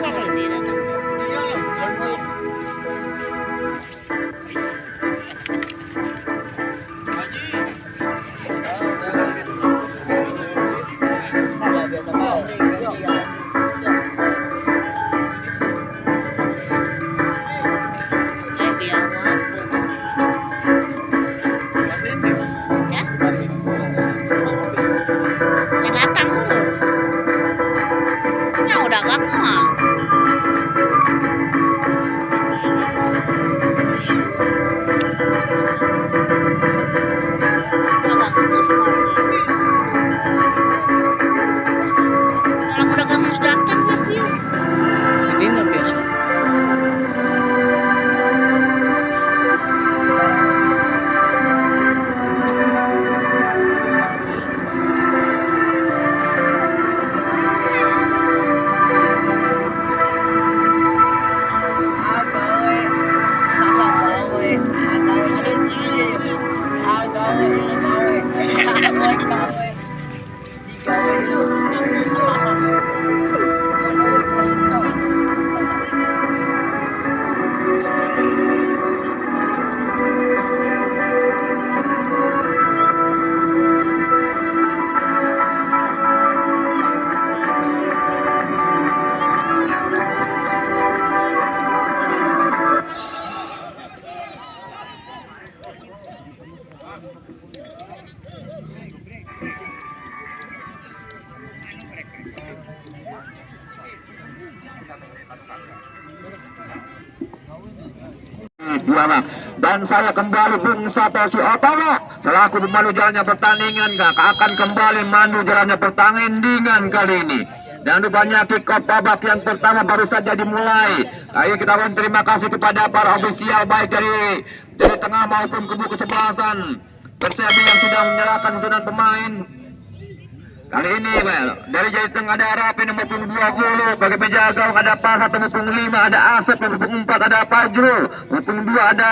tengah ini datang. Udah gak mau. Kalau udah gak mau datang ya. Ini nggak biasa. Dan saya kembali Bung Satoshi Otomo selaku pemandu jalannya pertandingan akan kembali mandu jalannya pertandingan kali ini. Dan rupanya kick off babak yang pertama baru saja dimulai. Ayo kita terima kasih kepada para ofisial baik dari tengah maupun kubu kesebelasan Persebi yang sudah menyerahkan tuntunan pemain. Kali ini dari Jaya Tengah ada Rapi nomor punggung 20, bagi penjaga gawang ada Pasat nomor punggung 5, ada Asep nomor punggung 4, ada Fajrul nomor punggung 2, ada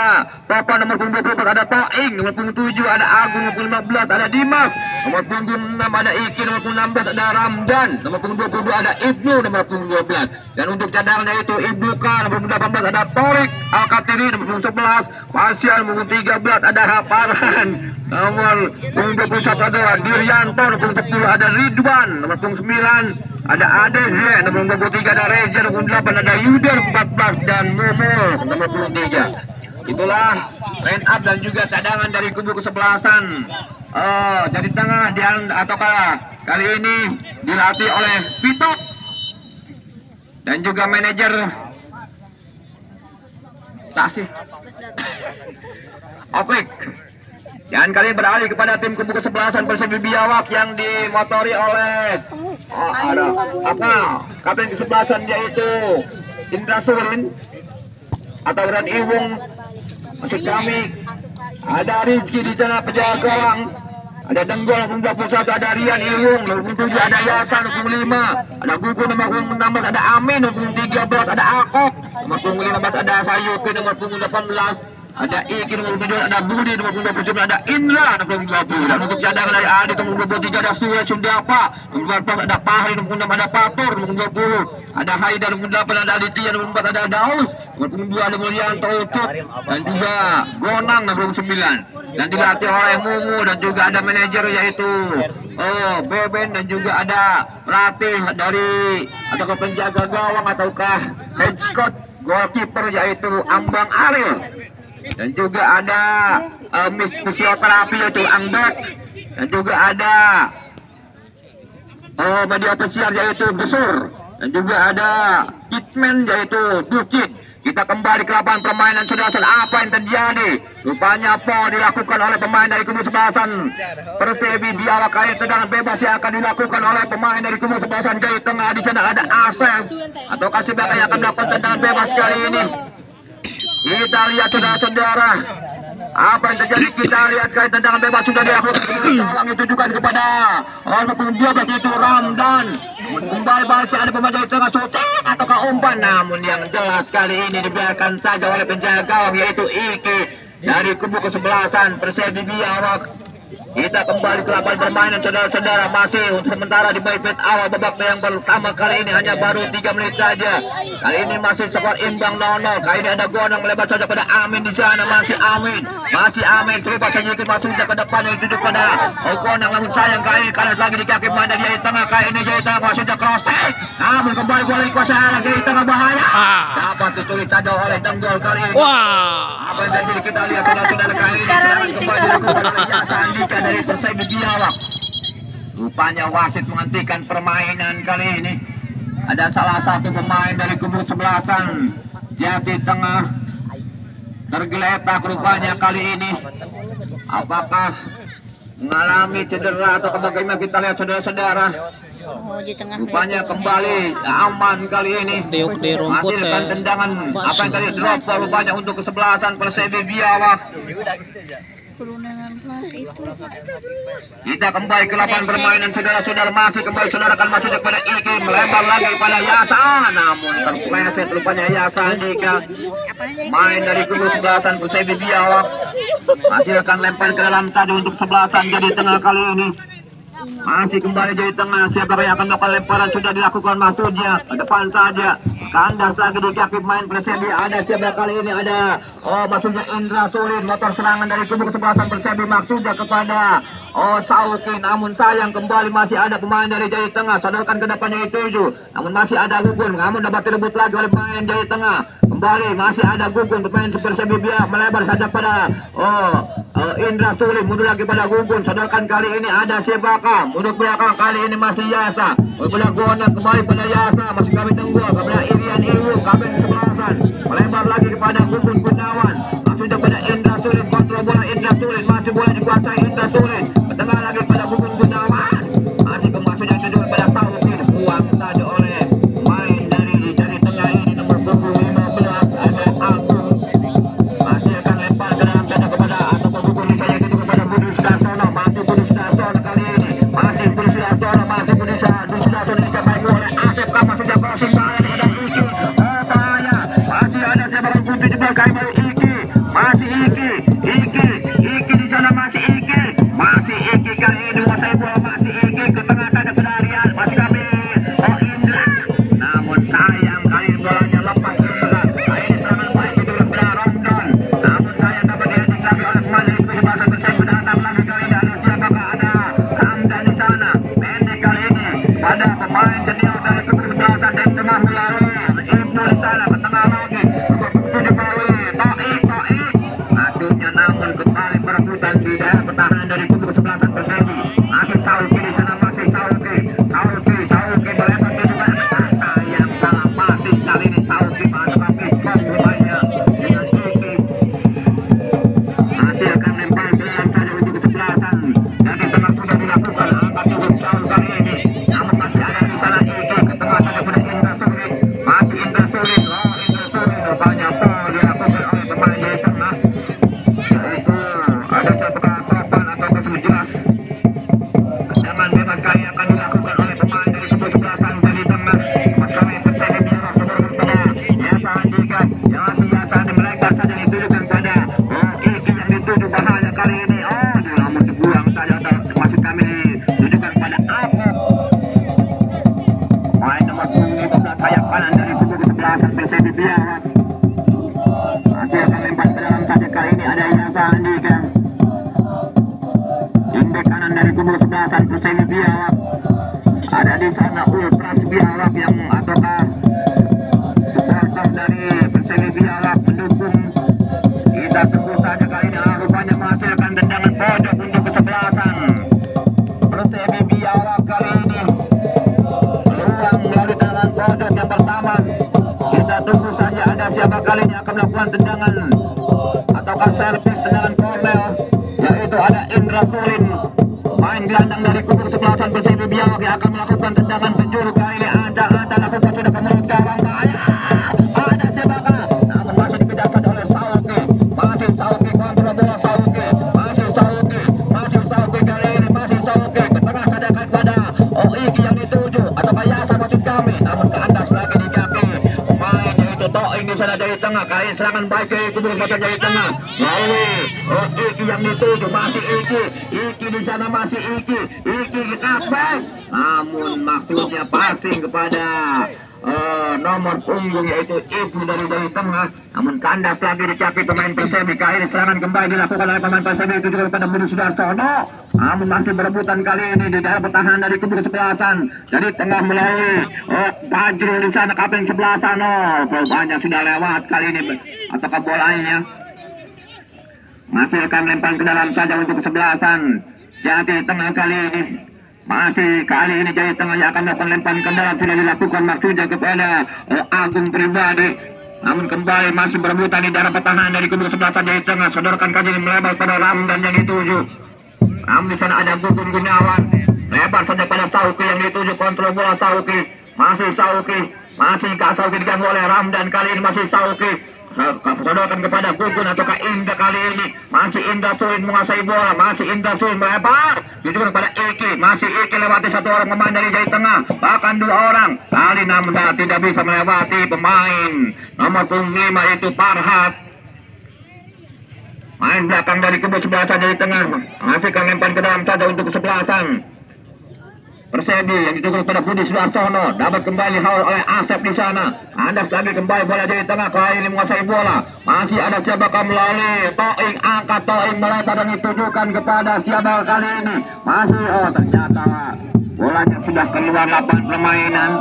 Topan nomor punggung 24, ada Toing nomor punggung 7, ada Agung nomor punggung 15, ada Dimas nomor punggung 6, ada Iki nomor punggung 16, ada Ramdan nomor punggung 22, ada Ibnu nomor punggung 12. Dan untuk cadangannya itu Ibnu K nomor punggung 18, ada Torik Al-Katiri nomor punggung 11, Pasien nomor punggung 13, ada Haparan nomor punggung 21, ada Diryanto nomor punggung 10, ada Ridwan nomor punggung 9, ada Adeze nomor punggung 23, ada Reza nomor punggung 8, ada Yuda nomor 14 dan Momol nomor punggung 3. Itulah line up dan juga cadangan dari kubu kesebelasan. Jadi tengah ataukah kali ini dilatih oleh Vito dan juga manajer Tasih Opik. Dan kali ini beralih kepada tim kubu kesebelasan Persebi Biawak yang dimotori oleh kapten kesebelasan yaitu Indra Surin atau Ran Iwung. Maksud kami ada Rizky di sana penjaga gawang, ada Denggol nomor 21, ada Rian Iwung nomor 7, ada Yasan nomor 5, ada Gugu nomor 16, ada Amin nomor 13, ada Akok nomor 15, ada Sayuki nomor 18, ada Iki nomor 7, ada Budi nomor 27, ada Indra nomor 20. Dan untuk cadangan dari Adi nomor 23, ada Surya Sundapa nomor 14, ada Pahri nomor 6, ada Patur nomor 20, ada Haidar nomor 8, ada Aditya nomor 4, ada Daus nomor 2, ada Mulyanto Utut dan juga Gonang nomor 9. Dan dilatih oleh Mumu dan juga ada manajer yaitu Beben dan juga ada pelatih dari ataukah penjaga gawang ataukah head coach goalkeeper yaitu Ambang Aril. Dan juga ada fisioterapi yaitu Angbat. Dan juga ada media pesiar yaitu Besur. Dan juga ada hitman yaitu Ducit. Kita kembali ke lapangan permainan saudara-saudara. Apa yang terjadi? Rupanya foul dilakukan oleh pemain dari kubu sebelasan Persebi Biawak. Kali tendangan bebas yang akan dilakukan oleh pemain dari kubu sebelasan Jaya Tengah. Di sana ada Asep atau Kasih Bakal yang akan melakukan tendangan bebas kali ini. Kita lihat saudara-saudara apa yang terjadi. Kita lihat kali tendangan bebas sudah dilakukan. Tolong ditujukan kepada nomor 12 itu Ramdan. Kembali balik ada pemain dari tengah shooting ataukah umpan, namun yang jelas kali ini dibiarkan saja oleh penjaga gawang yaitu Iki dari kubu kesebelasan Persebi Biawak. Kita kembali ke lapangan permainan saudara-saudara, masih untuk sementara di menit awal babak yang pertama kali ini hanya baru 3 menit saja. Kali ini masih skor imbang 0-0. Kali ini ada gondang melebar saja pada Amin di sana, masih Amin terubah sedikit masuknya ke depan itu pada gondang, namun sayang kali ini kalah lagi di kaki mana dia di tengah. Kali ini jadi tengah masuknya crossing, namun kembali bola dikuasai lagi di tengah, bahaya. Dapat ditulis saja oleh Danggol kali ini. Apa yang terjadi kita lihat saudara-saudara, kali ini kembali dilakukan oleh Yasa Andika dari Persib Biawak. Rupanya wasit menghentikan permainan kali ini. Ada salah satu pemain dari kubu sebelasan Jati Tengah tergeletak rupanya kali ini. Apakah mengalami cedera atau bagaimana, kita lihat saudara-saudara. Oh, di tengah Rupanya kembali aman kali ini. Tiuk di rumput Hasilkan tendangan apa yang tadi drop rupanya untuk kesebelasan Persib Biawak. Kelunan plus itu. Kita kembali ke lapangan permainan saudara-saudara, masih kembali saudara akan masuk kepada Iki, melebar lagi pada Yasa, namun terpleset rupanya Yasa Andika. Main dari kubu sebelasan Persib Biawak, masih akan lempar ke dalam tadi untuk sebelasan jadi tengah kali ini. Masih kembali jadi tengah, siapa yang akan melakukan lemparan sudah dilakukan maksudnya ke depan saja. Kandas lagi di kaki main Persebi, ada siapa kali ini, ada maksudnya Indra Sulin, motor serangan dari kubu kesebelasan Persebi maksudnya kepada Sauki, namun sayang kembali masih ada pemain dari Jaya Tengah, sadarkan ke depannya itu, namun masih ada Gugun, namun dapat direbut lagi oleh pemain Jaya Tengah. Kembali masih ada Gugun, pemain Persebi Biawak melebar saja pada Indra Sulin, mundur lagi pada Gugun, sadarkan kali ini ada siapakah, mundur belakang kali ini masih Yasa, kepada Gona kembali pada Yasa, masih kami tunggu kepada Irian Iwu, kami kesebelasan melebar lagi kepada Gugun Gunawan, masih kepada Indra Sulin, kontrol bola Indra Sulin, masih bola dikuasai Indra Sulin, tengah lagi pada Gugun Gunawan, masih kemasuknya itu pada Sauki, buang saja oleh main dari tengah ini nomor punggung 15 ada Agung, masih akan lempar ke dalam sana kepada atau Gugun di sana itu kepada Budi Sudarsono, masih Budi Sudarsono kali ini, masih Budi Sudarsono, masih Budi Sudarsono dicapai oleh Asep Kama, sudah crossing bahaya ada Iki, bahaya, masih ada siapa yang putih di belakang baru Iki, masih Iki di sana, masih Iki kali ini menguasai bola, masih Iki ke tengah saja ke Darian, masih kami Indra, namun sayang kali ini bolanya lepas Indra, kali ini serangan baik itu kepada Rondon, namun sayang dapat diheading lagi oleh pemain dari kesebelasan Persib, datang lagi kali ini ada siapakah, ada Hamdan di sana, pendek kali ini pada pemain senior dari kesebelasan dan tengah melalui Ibnu di sana, ke tengah lagi tujuh kali Toik, aduhnya namun kembali perebutan di daerah pertahanan dari kubu kesebelasan Persib. Masih Sauki di sana, masih Sauki melebar ke juga, sayang salah masih kali ini Sauki masuk kaki stop rupanya dengan Iki, masih akan lempar ke dalam saja untuk kesebelasan dari tengah sudah dilakukan angkat cukup jauh kali ini, namun masih ada di sana Iki ke tengah saja pada Indra Sulin, masih Indra Sulin rupanya foul dilakukan oleh pemain dari tengah, yaitu ada siapakah Topan atau kesujelas. Dengan bebas kali akan dilakukan oleh pemain dari kubu sebelasan dari tengah, mas kami Persib Biawak seberang kepada Yasa Andika, yang masih Yasa Andika melebar saja ditujukan pada Iki yang dituju, bahaya kali ini, namun dibuang saja atau masih kami ditujukan pada Aku, main nomor punggung 15 sayap kanan dari kubu kesebelasan Persib Biawak, masih akan lempar ke dalam saja kali ini ada Yasa Andika, indek kanan dari kubu sebelasan Persib Biawak, ada di sana Ultras Biawak yang ataukah supporter dari Persib Biawak mendukung. Kita tunggu saja kali ini, rupanya menghasilkan tendangan pojok untuk kesebelasan Persib Biawak kali ini, peluang melalui tendangan pojok yang pertama. Kita tunggu saja ada siapa kali ini akan melakukan tendangan ataukah servis tendangan corner, yaitu ada Indra Sulin, main gelandang dari kubu kesebelasan Persib Biawak yang akan melakukan tendangan penjuru kali ini. Ada lakukan sudah ke mulut gawang, bahaya, ada siapakah, namun masih dikejar saja oleh Sauki, masih Sauki kontrol bola Sauki, masih Sauki kali ini, masih Sauki ke tengah saja kepada Iki yang dituju atau Yasa maksud kami, namun ke atas lagi di kaki main yaitu Toik, bersaing di sana dari tengah. Kali ini serangan baik ke kubu kekuatan dari tengah. Lalu Iki yang dituju, masih Iki di sana masih Iki kapek. Namun maksudnya passing kepada nomor punggung yaitu Ibu dari tengah, namun kandas lagi dicaki pemain Persebi. Kali ini serangan kembali dilakukan oleh pemain Persebi itu juga kepada Budi Sudarsono, namun masih berebutan kali ini di daerah pertahanan dari kubu kesebelasan. Dari tengah melalui Fajrul di sana kapten sebelasan. Banyak sudah lewat kali ini ataukah bolanya masih akan lempar ke dalam saja untuk kesebelasan. Jadi tengah kali ini masih kali ini Jaya Tengah yang akan melakukan lemparan ke dalam, sudah dilakukan maksudnya kepada Agung Pribadi. Namun kembali masih berebutan di daerah pertahanan dari kubu sebelah Jaya Tengah. Sodorkan kaki melebar pada Ramdan yang dituju. Namun di sana ada Gugun Gunawan, lebar saja pada Sauki yang dituju, kontrol bola Sauki, masih Kak Sauki diganggu oleh Ramdan. Kali ini masih Sauki sodorkan kepada Gugun ataukah Indah. Kali ini masih Indah sulit menguasai bola, masih Indah sulit melebar dituju kepada Iki, masih Iki lewati satu orang pemain dari Jaya Tengah, bahkan dua orang kali, namun tidak bisa melewati pemain nomor 5 itu Farhat. Main belakang dari kubu sebelah Jaya Tengah masih akan lempar ke dalam saja untuk kesebelasan Persebi yang dituju kepada Budi Sudarsono, dapat kembali haul oleh Asep di sana. Andas lagi kembali bola Jaya Tengah, kali ini menguasai bola. Masih ada siapakah melalui Toing, angkat Toing melebar dan ditujukan kepada siapa kali ini. Masih ternyata bolanya sudah keluar lapangan permainan.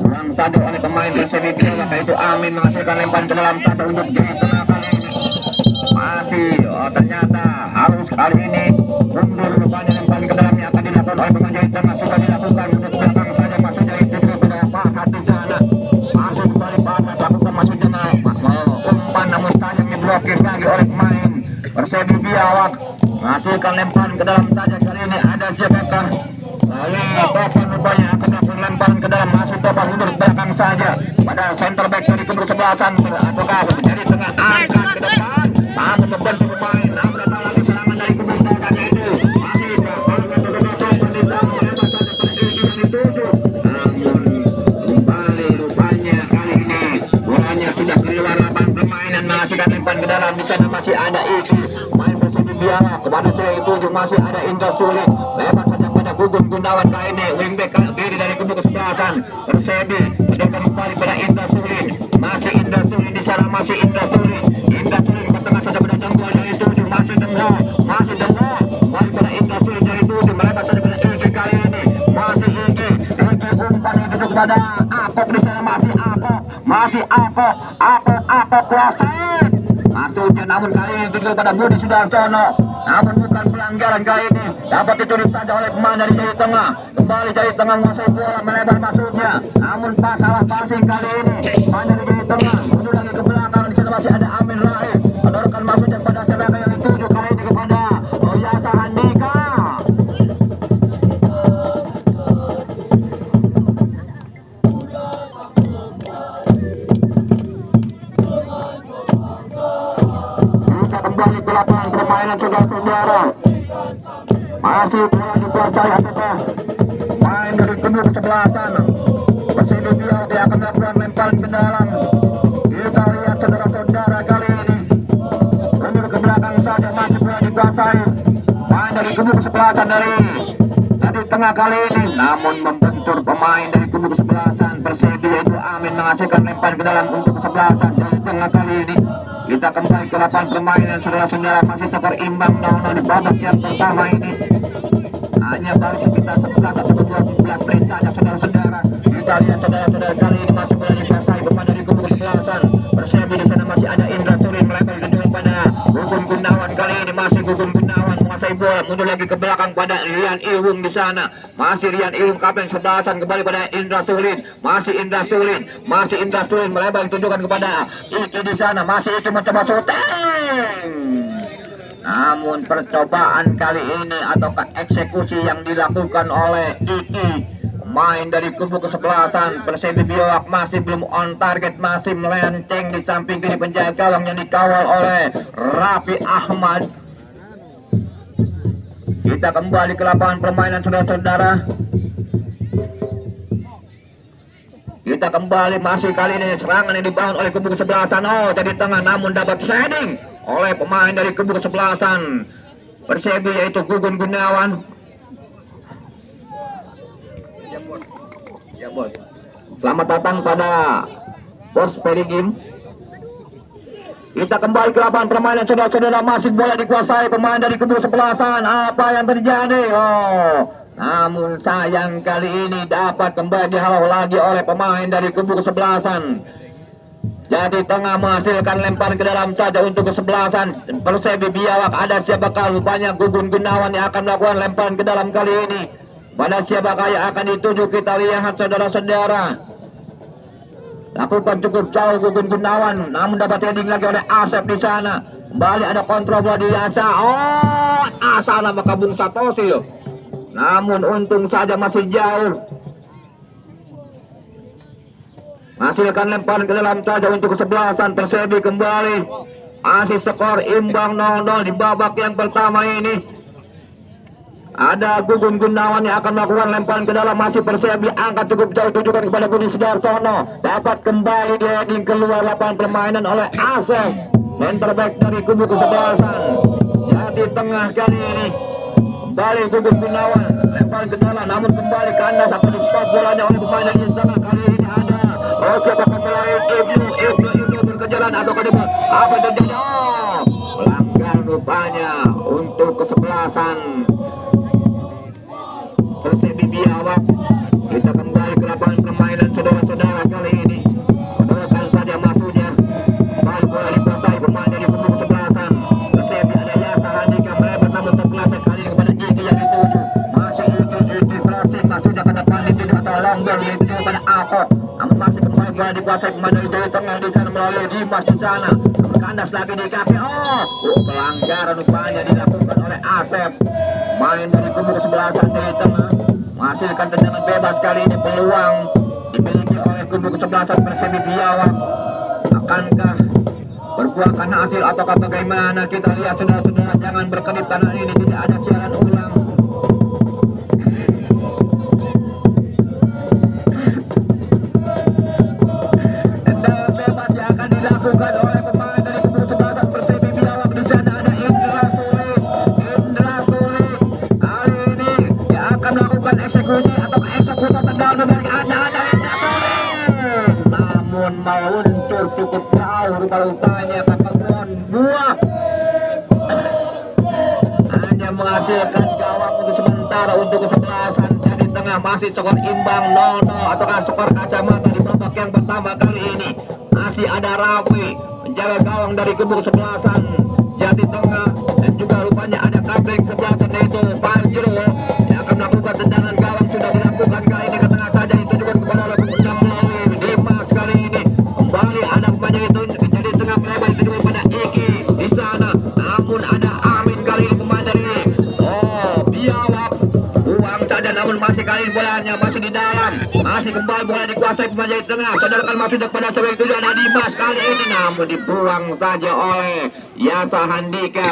Kurang satu oleh pemain Persebi Biawak yaitu Amin menghasilkan lemparan ke dalam satu untuk Jaya Tengah kali ini. Masih ternyata harus kali ini mundur, rupanya lemparan ke dalamnya akan dilakukan oleh pemain Jaya Tengah, sudah dilakukan untuk belakang saja maksudnya itu kepada Farhat di sana. Masih kembali Farhat lakukan maksudnya umpan, namun sayang diblokir lagi oleh pemain Persebi Biawak. Menghasilkan lemparan ke dalam saja kali ini ada siapakah? Lalu Topan rupanya akan melakukan lemparan ke dalam, masih Topan mundur belakang saja pada center back dari kubu sebelasan ataukah dari tengah angkat ke depan. Namun membantu pemain, namun datang lagi serangan dari kubu sebelasan itu masih Topan di dalam melebar saja pada Iki yang dituju. Namun kembali rupanya kali ini bolanya sudah keluar lapangan permainan, menghasilkan lemparan ke dalam. Di sana masih ada Iki, main Persebi Biawak kepada saya itu masih ada Indra Sulit, lebar saja pada Gugun Gunawan. Kali ini wingback kiri dari kubu kesebelasan Persebi mendekat kembali pada Indra Sulit, masih Indra Sulit di sana, masih Indra Sulit ke tengah saja pada Denggo dari tujuh, masih Denggo kembali pada Indra Sulit dari tujuh, melebar saja pada Iki. Kali ini masih Iki umpan yang dituju kepada Apok di sana, masih Apok kuasain maksudnya, namun kali ini dituju kepada Budi Sudarsono, namun bukan pelanggaran kali ini, dapat ditulis saja oleh pemain dari Jaya Tengah. Kembali Jaya Tengah menguasai bola, melebar maksudnya, namun salah passing kali ini pemain dari Jaya Tengah mundur lagi ke belakang. Di sana masih ada Amin Rahim, sodorkan maksudnya kepada siapa yang dituju kali ini kepada Yasa Handika. Kembali ke lapangan permainan saudara-saudara, masih bola dikuasai ataukah main dari kubu kesebelasan Persebi Biawak. Dia akan melakukan lemparan ke dalam. Kita lihat saudara-saudara kali ini mundur ke belakang saja, masih bola dikuasai main dari kubu kesebelasan dari tengah kali ini, namun membentur pemain dari kubu kesebelasan Persebi yaitu Amin menghasilkan lemparan ke dalam untuk kesebelasan dari tengah kali ini. Kita kembali ke lapangan permainan saudara-saudara, masih skor imbang 0-0 di babak yang pertama ini. Hanya baru sekitar 11 atau 12 menit saja saudara-saudara. Kita lihat saudara-saudara kali ini masih berada di pasai pemain dari kubu kesebelasan Persebi. Di sana masih ada Indra Sulit melebar ke pada Gugun Gunawan. Kali ini masih Gugun Gunawan menguasai bola, mundur lagi ke belakang pada Rian Iwung di sana. Masih Rian Iwung kapten sebelasan kembali pada Indra Sulit, masih Indra Sulit melebar ditujukan kepada Iki di sana, masih Iki mencoba syuting. Namun percobaan kali ini ataukah eksekusi yang dilakukan oleh Iki, pemain dari kubu kesebelasan Persebi Biawak, masih belum on target, masih melenceng di samping kiri penjaga gawang yang dikawal oleh Raffi Ahmad. Kita kembali ke lapangan permainan saudara-saudara. Kita kembali masih kali ini serangan yang dibangun oleh kubu kesebelasan. Oh, jadi tengah namun dapat sliding oleh pemain dari kubu kesebelasan Persebi yaitu Gugun Gunawan. Ya, bos. Selamat datang pada Bos Perigim. Kita kembali ke lapangan permainan, saudara-saudara. Masih bola dikuasai pemain dari kubu kesebelasan. Apa yang terjadi? Oh, namun sayang kali ini dapat kembali dihalau lagi oleh pemain dari kubu kesebelasan. Jadi tengah menghasilkan lempar ke dalam saja untuk kesebelasan Persebi Biawak. Ada siapakah? Rupanya Gugun Gunawan yang akan melakukan lemparan ke dalam kali ini. Pada siapakah yang akan dituju? Kita lihat, saudara-saudara. Lakukan cukup jauh Gugun Gunawan, namun dapat heading lagi oleh Asep di sana. Kembali ada kontrol bola di Asa. Oh, Asa nama Kabung Satoshi loh. Namun untung saja masih jauh. Hasilkan lemparan ke dalam saja untuk kesebelasan Persebi kembali. Masih skor imbang 0-0 di babak yang pertama ini. Ada Gugun Gunawan yang akan melakukan lemparan ke dalam. Masih Persebi angkat cukup jauh, tujukan kepada Budi Sudarsono. Dapat kembali di heading keluar lapangan permainan oleh Asep, center back dari kubu kesebelasan. Jadi tengah kali ini kembali Gugun Gunawan lemparan ke dalam, namun kembali kandas akan di stop bolanya oleh pemain dari tengah. Kali ini ada siapakah pelayan Ibnu berkejaran atau kedua apa terjadi? Oh, pelanggaran rupanya untuk kesebelasan Persebi Biawak. Kita kembali ke lapangan permainan, saudara-saudara. Kali ini meneruskan saja masuknya kembali bola dikuasai pemain dari kubu kesebelasan Persebi. Ada Yasa Handika melebar namun terpeleset kali ini kepada Iki yang dituju. Masih Iki Frosting masuknya ke depan dituju atau longgar yang dituju kepada Ahok. Namun masih kembali bola dikuasai pemain dari Jawa Tengah di sana melalui Dimas di sana. Kandas lagi di kaki. Oh, pelanggaran rupanya dilakukan oleh Asep, main dari kubu kesebelasan dari tengah. Menghasilkan tendangan bebas. Kali ini peluang dimiliki oleh kubu kesebelasan Persebi Biawak. Akankah berbuahkan hasil ataukah bagaimana? Kita lihat, saudara-saudara. Jangan berkedip karena ini tidak ada siaran ulang. Tendangan bebas yang akan dilakukan oleh pemain dari kubu kesebelasan Persebi Biawak. Di sana ada Indra Sule. Kali ini dia akan melakukan eksekusi atau eksekusi tendangan bebas. Ada Indra Sule. Namun meluntur cukup jauh rupa-rupanya Kakak buah. Hanya menghasilkan gawang untuk sementara untuk kesebelasan. Jadi tengah masih skor imbang 0-0 ataukah skor kacamata di babak yang pertama kali ini. Masih ada Rafi menjaga gawang dari kubu kesebelasan Jati Tengah, dan juga rupanya ada kabrik kesebelasan yaitu Fajro yang akan melakukan tendangan gawang. Sudah dilakukan kali ini ke tengah saja, itu juga kepada melalui Dimas. Kali ini kembali ada pemain itu jadi tengah melebar itu juga pada Iki di sana. Namun ada Amin kali ini pemain dari Biawak. Buang saja, namun masih kali ini bolanya masih di dalam. Masih kembali bola dikuasai pemain dari tengah. Saudara masih kepada sebagai itu ada Dimas kali ini, namun dibuang saja oleh Yasa Handika,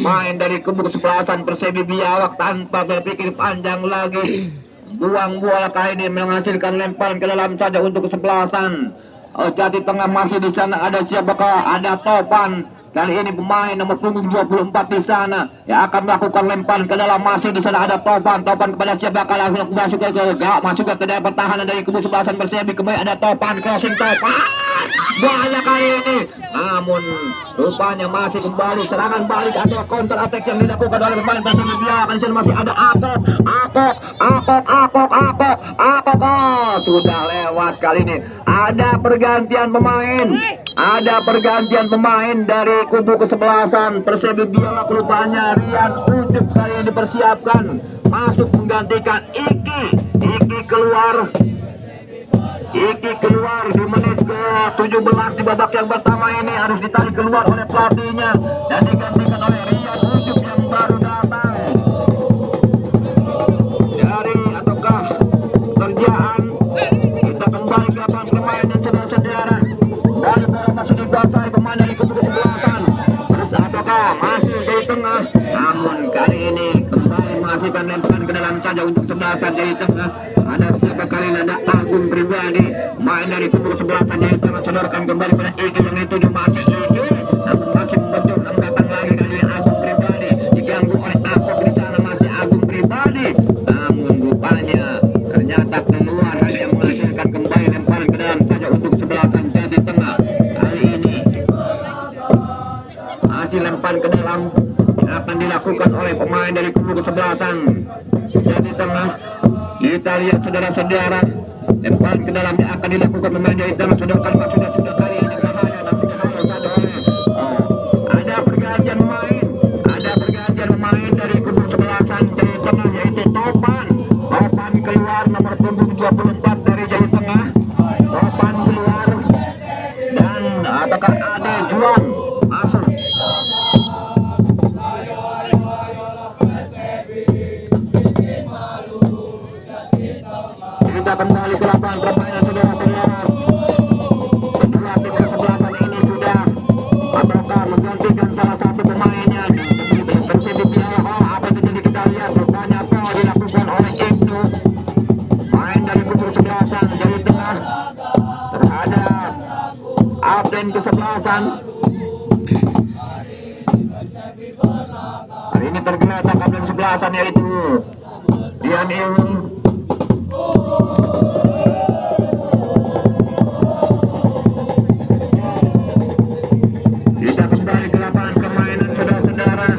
main dari kubu kesebelasan Persebi Biawak. Tanpa berpikir panjang lagi, buang bola kali ini menghasilkan lemparan ke dalam saja untuk kesebelasan Jati Tengah. Masih di sana ada siapakah? Ada Topan. Kali ini pemain nomor punggung 24 di sana yang akan melakukan lemparan ke dalam. Masih di sana ada Topan. Topan kepada siapakah? Langsung masuk ke dalam pertahanan dari kubu kesebelasan Persebi. Kembali ada Topan, crossing Topan. Bahaya kali ini. Namun rupanya masih kembali serangan balik atau counter attack yang dilakukan oleh pemain Persebi Biawak. Di sana masih ada Apok. Oh, sudah lewat kali ini. Ada pergantian pemain. Ada pergantian pemain dari kubu kesebelasan Persebi Biawak. Rupanya Rian Ucup kali ini dipersiapkan masuk menggantikan Iki. Iki keluar di menit ke-17 di babak yang pertama ini. Harus ditarik keluar oleh pelatihnya dan digantikan oleh Rian Ucup yang baru datang dari ataukah kerjaan. Kita kembali ke lapangan permainan, saudara-saudara. Dan bola masih dikuasai pemain dari kubu kesebelasan. Terus ataukah masih di tengah. Namun kali ini kembali menghasilkan lemparan ke dalam saja untuk kesebelasan dari tengah. Ada siapa kali ini? Ada Agung Pribadi. Main dari kubu sebelah jadi tengah sodorkan kembali pada Iki yang itu masih Iki, namun masih membentur, namun datang lagi kali ini Agung Pribadi diganggu oleh Akop di sana, masih Agung Pribadi, namun rupanya ternyata keluar yang menghasilkan kembali lemparan ke dalam saja untuk sebelasan jadi tengah. Kali ini masih lempar ke dalam akan dilakukan oleh pemain dari kubu kesebelasan jadi tengah. Kita lihat saudara-saudara, lemparan ke dalam yang akan dilakukan pemain dari tengah sudah kali ini bahaya, namun ada pergantian pemain dari kubu sebelasan dari tengah, yaitu Topan keluar nomor punggung 24 dari jadi tengah. Topan keluar dan ataukah Ade Juan masuk. Kita kembali ke lapangan permainan saudara-saudara. Kedua tim kesebelasan ini sudah ataukah menggantikan salah satu pemainnya. Persib apa yang terjadi kita lihat, rupanya foul dilakukan oleh Ibnu, main dari kubu kesebelasan dari tengah terhadap Abden kesebelasan. Hari ini tergeletak Abden kesebelasan yaitu Dian Ilmu. Kita kembali ke lapangan permainan saudara-saudara.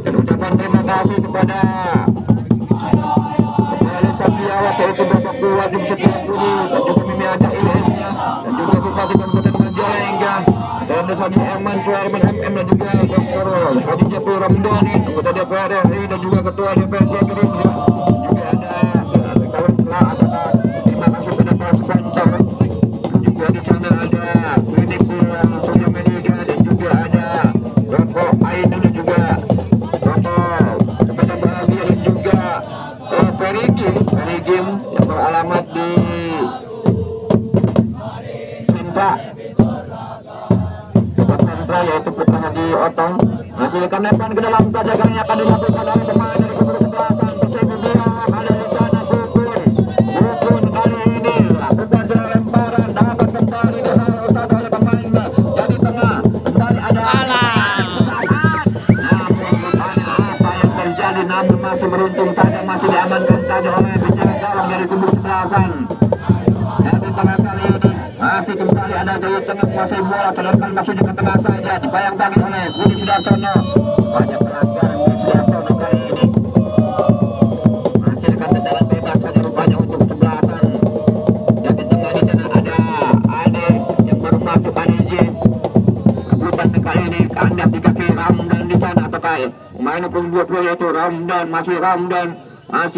Dan ucapan terima kasih kepada Kepala Sapiawat yaitu Bapak Wajib Setiap Guru dan juga Mimi Ada IS-nya dan juga Bupati Kabupaten Majalengka dan Desani Eman Suarman MM dan juga Dr. Hadi Japur Ramdhani anggota DPR RI dan juga Ketua DPRD Gerindra. Juga ada terima kasih kepada para sponsor. Juga di sana ada klinik Surya Media dan juga ada Rokok Ainu dan juga Rokok Kepada Bahagia dan juga Perigim yang beralamat di Sentra yaitu Putra Haji Otong. Hasilkan lemparan ke dalam saja kali akan dilakukan oleh pemain dari kubu kesebelasan. Persib ada di sana Bukun kali ini lakukan lemparan dapat kembali ke dalam usada oleh pemain jadi tengah kembali ada namun rupanya apa yang terjadi, namun masih beruntung saja, masih diamankan saja oleh penjaga gawang dari kubu kesebelasan. Jadi tengah kali ini masih kembali ada gaya tengah kuasai bola, sedangkan maksudnya ke tengah saja dibayang bagi oleh Budi Sudarsono. Banyak pelanggaran Budi Sudarsono kali ini. Hasilkan tendangan bebas saja rupanya untuk sebelasan. Jadi tengah di sana ada Ade yang baru masuk ADJ. Rebutan kali ini kandas di kaki Ramdan di sana ataukah pemain nomor 20 yaitu Ramdan, masih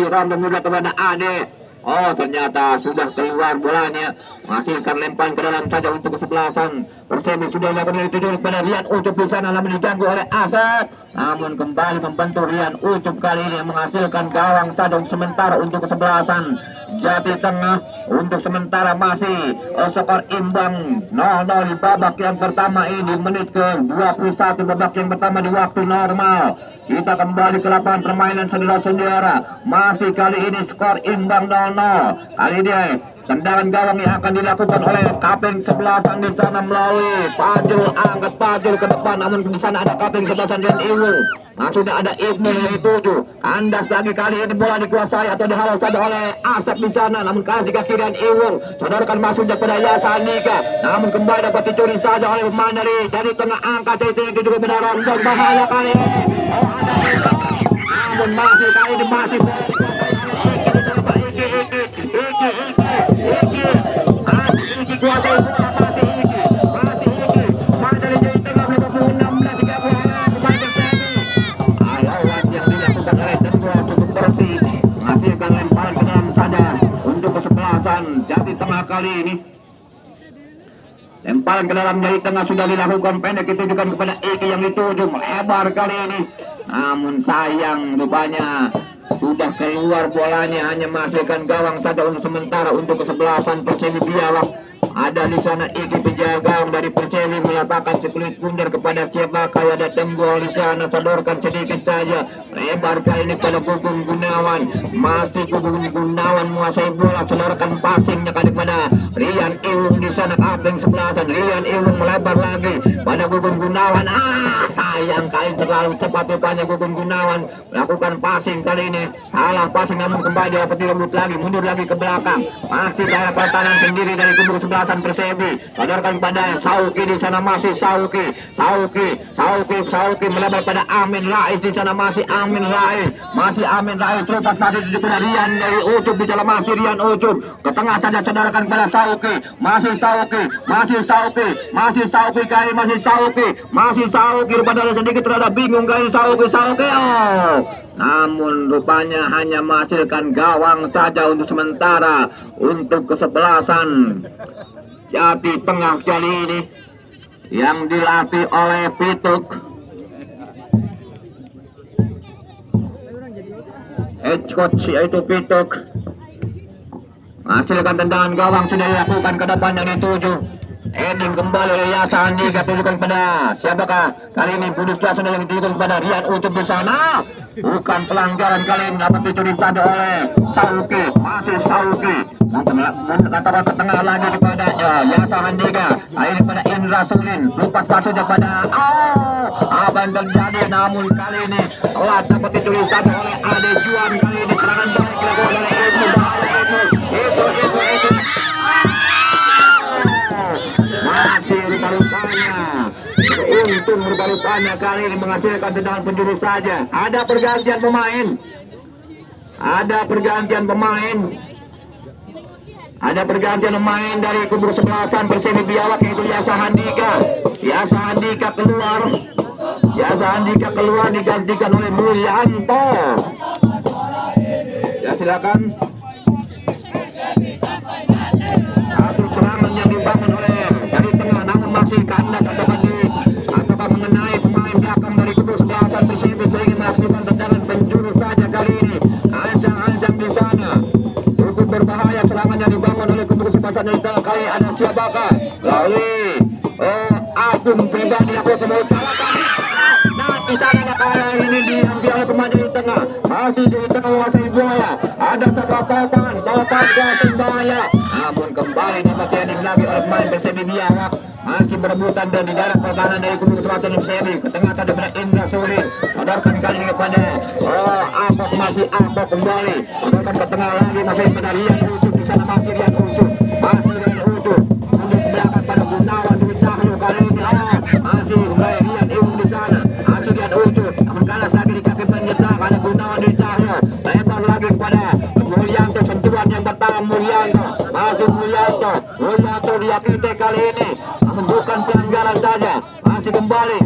Ramdan mudah kepada Ade. Oh, ternyata sudah keluar bolanya. Menghasilkan lemparan ke dalam saja untuk kesebelasan. Persib sudah dilakukan dituju kepada Rian Ucup di sana, namun diganggu oleh Asep. Namun kembali membantu Rian Ucup kali ini menghasilkan gawang saja sementara untuk kesebelasan. Jati tengah untuk sementara masih skor imbang 0-0 di babak yang pertama ini, menit ke 21 babak yang pertama di waktu normal. Kita kembali ke lapangan permainan saudara-saudara. Masih kali ini skor imbang 0-0. Kali ini tendangan gawang yang akan dilakukan oleh kapten sebelasan di sana melalui Fajrul, angkat Fajrul ke depan, namun di sana ada kapten sebelasan dan Iwul. Maksudnya ada Ibnu yang dituju. Kandas lagi kali ini bola dikuasai atau dihalau saja oleh Asep di sana, namun kasih ke kiri dan Iwul. Sodorkan masuknya pada Yasanika, namun kembali dapat dicuri saja oleh pemain dari tengah angkat itu yang juga benar dan bahaya kali ini. Namun masih kali ini masih Iki kuasai bola, masih Iki pemain dari jadi tengah 16 pemain tersebut. Lawan yang dilakukan oleh Tenggoa cukup bersih, menghasilkan lemparan ke dalam saja untuk kesebelasan jadi tengah kali ini. Lemparan ke dalam dari tengah sudah dilakukan, pendek ditujukan kepada Iki yang dituju melebar kali ini. Namun sayang rupanya Sudah keluar bolanya, hanya menghasilkan gawang saja untuk sementara untuk kesebelasan Persewi Biawak. Ada di sana Iki penjaga dari Persewi meletakkan sekulit bundar kepada siapa kaya ada Tenggol di sana, sodorkan sedikit saja lebar kali ini pada Gugung Gunawan. Masih Gugung Gunawan menguasai bola, sodorkan passingnya kepada Rian Iwung di sana kapling sebelasan. Rian Iwung melebar lagi pada Gugung Gunawan. Sayang kali terlalu cepat rupanya Gugung Gunawan melakukan passing kali ini. Salah passing namun kembali dapat dirembut lagi, mundur lagi ke belakang. Masih dalam pertahanan sendiri dari kubu sebelasan Persewi. Sadarkan pada Sauki di sana, masih Sauki melebar pada Amin Rais di sana, masih Amin Rais terupas tadi di depan Rian dari Ucup di sana, masih Rian Ucup ke tengah saja, sadarkan pada Sauki, masih Sauki rupanya sedikit terhadap bingung kali Sauki. Namun rupanya hanya menghasilkan gawang saja untuk sementara untuk kesebelasan Jati Tengah kali ini yang dilatih oleh Pituk. Head coach yaitu Pituk menghasilkan tendangan gawang sudah dilakukan ke depan yang dituju. Heading kembali oleh Yasa Andika, tujukan pada siapakah kali ini? Pudus Jason yang ditujukan kepada Rian Ucup di sana. Bukan pelanggaran kali ini, dapat dicuri saja oleh Sauki, masih Sauki katakan ke tengah lagi kepada Yasa Andika. Kali ini kepada Indra Sulin, lupa saja pada apa yang terjadi, namun kali ini telah dapat dicuri saja oleh Ade Juan. Kali ini serangan balik dilakukan oleh itu masih rupa-rupanya untung rupa-rupanya kali ini menghasilkan tendangan penjuru saja. Ada pergantian pemain dari kubu sebelasan Persewi Biawak, yaitu Yasa Handika keluar digantikan oleh Mulyanto. Ya silakan. Satu serangan yang dibangun oleh dari tengah, namun masih kandas ataukah mengenai pemain belakang dari kubu sebelasan Persewi sehingga melakukan tendangan penjuru saja kali ini. Ancang di sana cukup berbahaya serangan yang dibangun oleh kubu sebelasan dari tengah. Kali ada siapakah? Lalu Agung pribadi aku kemudian. Nah, di sana kali ini diambil oleh pemain di tengah, masih di tengah menguasai bola. Ada Topan Gasimbaya, namun kembali dapat heading lagi oleh pemain Persewi Biawak. Masih berebutan dan di dalam pertahanan dari kubu sebelasan Persewi. Ke tengah tadi pada Indra Sulin, sodorkan kali ini kepada Apok, masih Apok kembali, sodorkan ke tengah lagi, masih pada Rian Ucup di sana, masih Rian Ucup untuk belakang pada Gunawan Dwi Cahyo. Kali ini masih kembali Rian Iwung di sana, masih Rian Ucup, namun kalah lagi di kaki penyerang ada Gunawan Dwi Cahyo. Lebar lagi kepada Mulyanto, sentuhan yang pertama Mulyanto, masih Mulyanto diakiti kali ini, namun bukan pelanggaran saja, masih kembali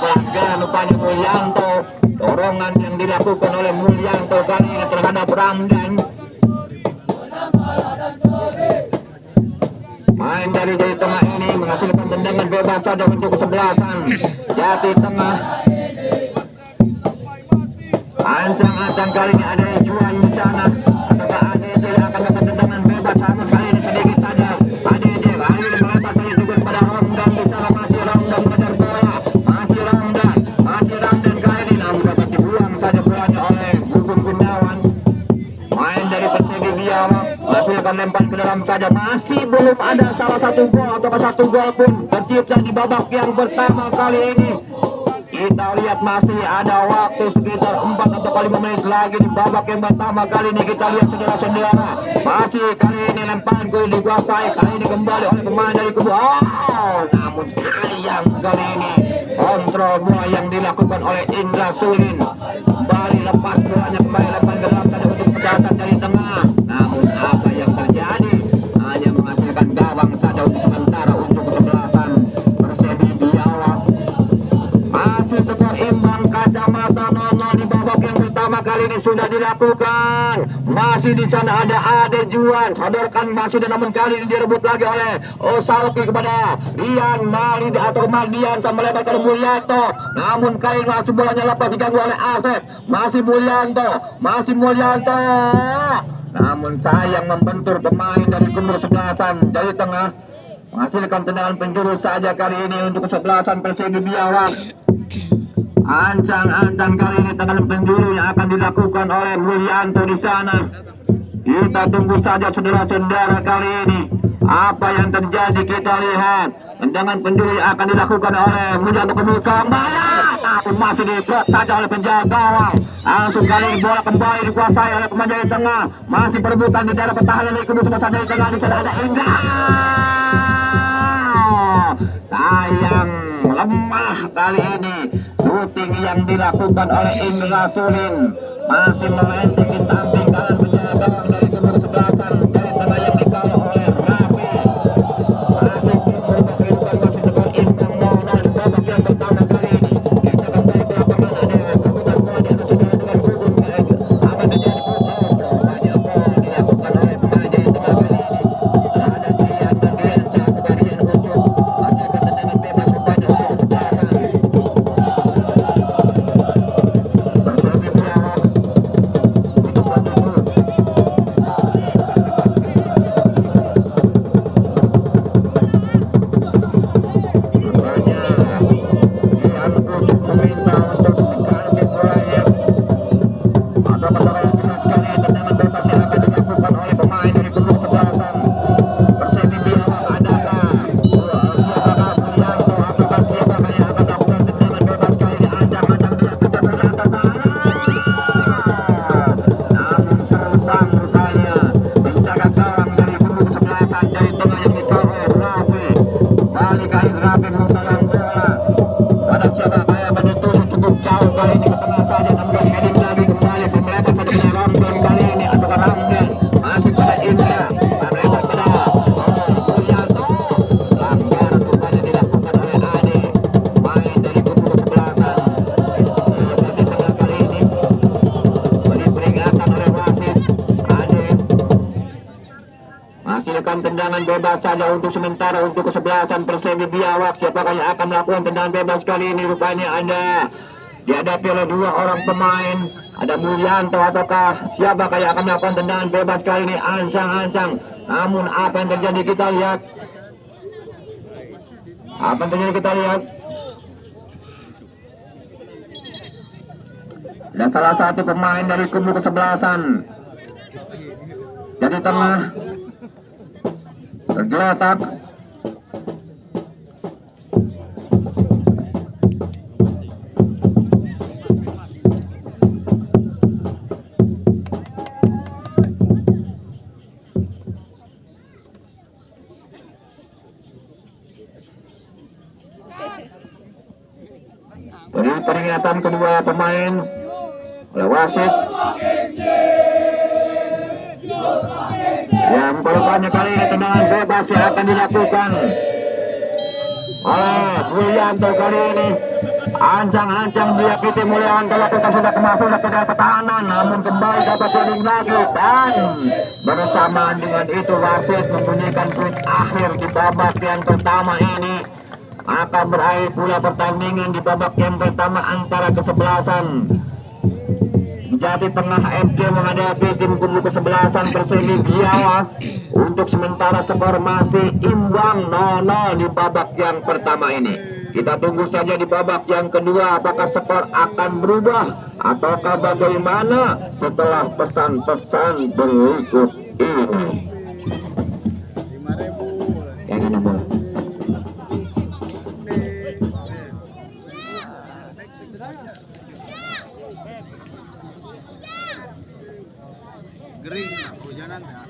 pelanggaran rupanya Mulyanto. Dorongan yang dilakukan oleh Mulyanto kali ini terhadap Ramdan. Main dari tengah ini menghasilkan tendangan bebas saja untuk kesebelasan Jati Tengah. Ancang kali ini ada Juan di sana. Apakah ADD akan dapat tendangan bebas? Namun kali ini sedikit saja ADD kali ini melepas dari juga pada Ramdan di sana, masih Ramdan mengejar bola, masih Ramdan kali ini, namun dapat dibuang saja bolanya oleh Gugung Gunawan. Main dari Persewi Biawak masih akan lempar ke dalam saja, masih belum ada salah satu gol atau satu gol pun tercipta di babak yang pertama kali ini. Kita lihat masih ada waktu sekitar 4 atau 5 menit lagi di babak yang pertama kali ini. Kita lihat saudara-saudara, masih kali ini lemparan gol dikuasai kali ini kembali oleh pemain dari kubu. Namun sayang kali ini kontrol bola yang dilakukan oleh Indra Sulin. Kembali lepas bolanya, kembali lepas ke dalam sana untuk pencatat dari tengah. Namun apa yang terjadi? Hanya menghasilkan gawang saja untuk sementara untuk kesebelasan Persewi Biawak. Masih skor imbang, kacamata 0-0 di babak yang pertama kali ini sudah dilakukan. Masih di sana ada Ade Juan. Sodorkan masih dan namun kali ini direbut lagi oleh Salki kepada Rian Mali atau Mardian sama melebarkan Mulyanto. Namun kali ini langsung bolanya lepas diganggu oleh Asep. Masih Mulyanto. Namun sayang membentur pemain dari kubu kesebelasan dari tengah. Menghasilkan tendangan penjuru saja kali ini untuk kesebelasan Persepi Biawak. Ancang-ancang kali ini tendangan penjuru yang akan dilakukan oleh Mulyanto di sana. Kita tunggu saja saudara-saudara kali ini apa yang terjadi. Kita lihat tendangan penjuru yang akan dilakukan oleh Mulyanto kebuka tapi masih diblok saja oleh penjaga gawang. Langsung kali ini bola kembali dikuasai oleh pemain dari tengah. Masih perebutan di daerah pertahanan dari kubu sebelah dari tengah. Di sana ada Indra. Sayang lemah kali ini shooting yang dilakukan oleh Indra Sulin. Masih melenting di samping kanan penjaga gawang dari kubu kesebelasan dari tengah yang dikawal oleh Rafi. Masih berubah kehidupan masih dengan Intang Mauna di babak yang pertama kali ini. Kita kembali ke lapangan ada kebutuhan bola di atas dengan Gugun. Apa terjadi banyak bola dilakukan oleh pemain dari tengah kali ini. Ada Dian dan Dian satu bagian untuk hasilkan tendangan bebas kepada kubu kesebelasan. Persepi Biawak untuk maju. Hasilkan tendangan bebas saja untuk sementara untuk kesebelasan Persepi Biawak. Siapakah yang akan melakukan tendangan bebas kali ini? Rupanya ada dihadapi oleh dua orang pemain. Ada Mulyanto ataukah siapakah yang akan melakukan tendangan bebas kali ini? Ancang-ancang. Namun apa yang terjadi kita lihat. Apa yang terjadi kita lihat. Dan salah satu pemain dari kubu kesebelasan jadi tengah tergeletak. Beri peringatan kedua pemain oleh wasit. Yang berupanya kali ini tendangan bebas yang akan dilakukan oleh Mulyanto kali ini. Ancang-ancang diakiti Mulyanto lakukan sudah kemasukan ke dalam pertahanan, namun kembali dapat heading lagi dan bersamaan dengan itu wasit membunyikan tweet akhir di babak yang pertama ini. Akan berakhir pula pertandingan di babak yang pertama antara kesebelasan Jati Tengah FC menghadapi tim kubu kesebelasan Persepi Biawak. Untuk sementara skor masih imbang 0-0 di babak yang pertama ini. Kita tunggu saja di babak yang kedua apakah skor akan berubah ataukah bagaimana setelah pesan-pesan berikut ini. Yang ini bola. Gering, hujanan ya.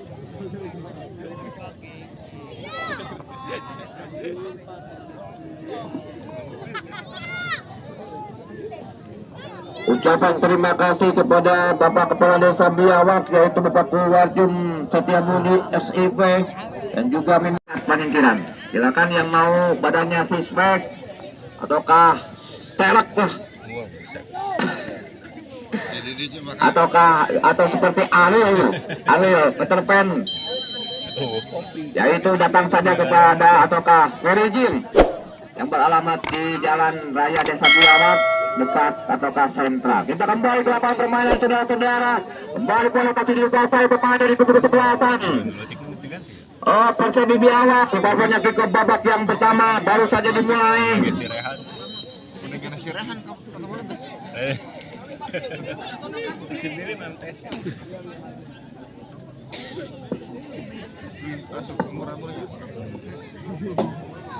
Ucapan terima kasih kepada Bapak Kepala Desa Biawak yaitu Bapak Warjum Setiabudi SIP dan juga minat penyingkiran. Silakan yang mau badannya suspek ataukah pelek lah. atau seperti Ariel Peter Pan, yaitu datang saja kepada ataukah Ferry yang beralamat di Jalan Raya Desa Biawak dekat ataukah sentral. Kita kembali ke lapangan permainan saudara-saudara. Kembali bola pasti dikuasai pemain dari kubu selatan. Oh, Persebi Biawak, rupanya kick off babak yang pertama baru saja dimulai.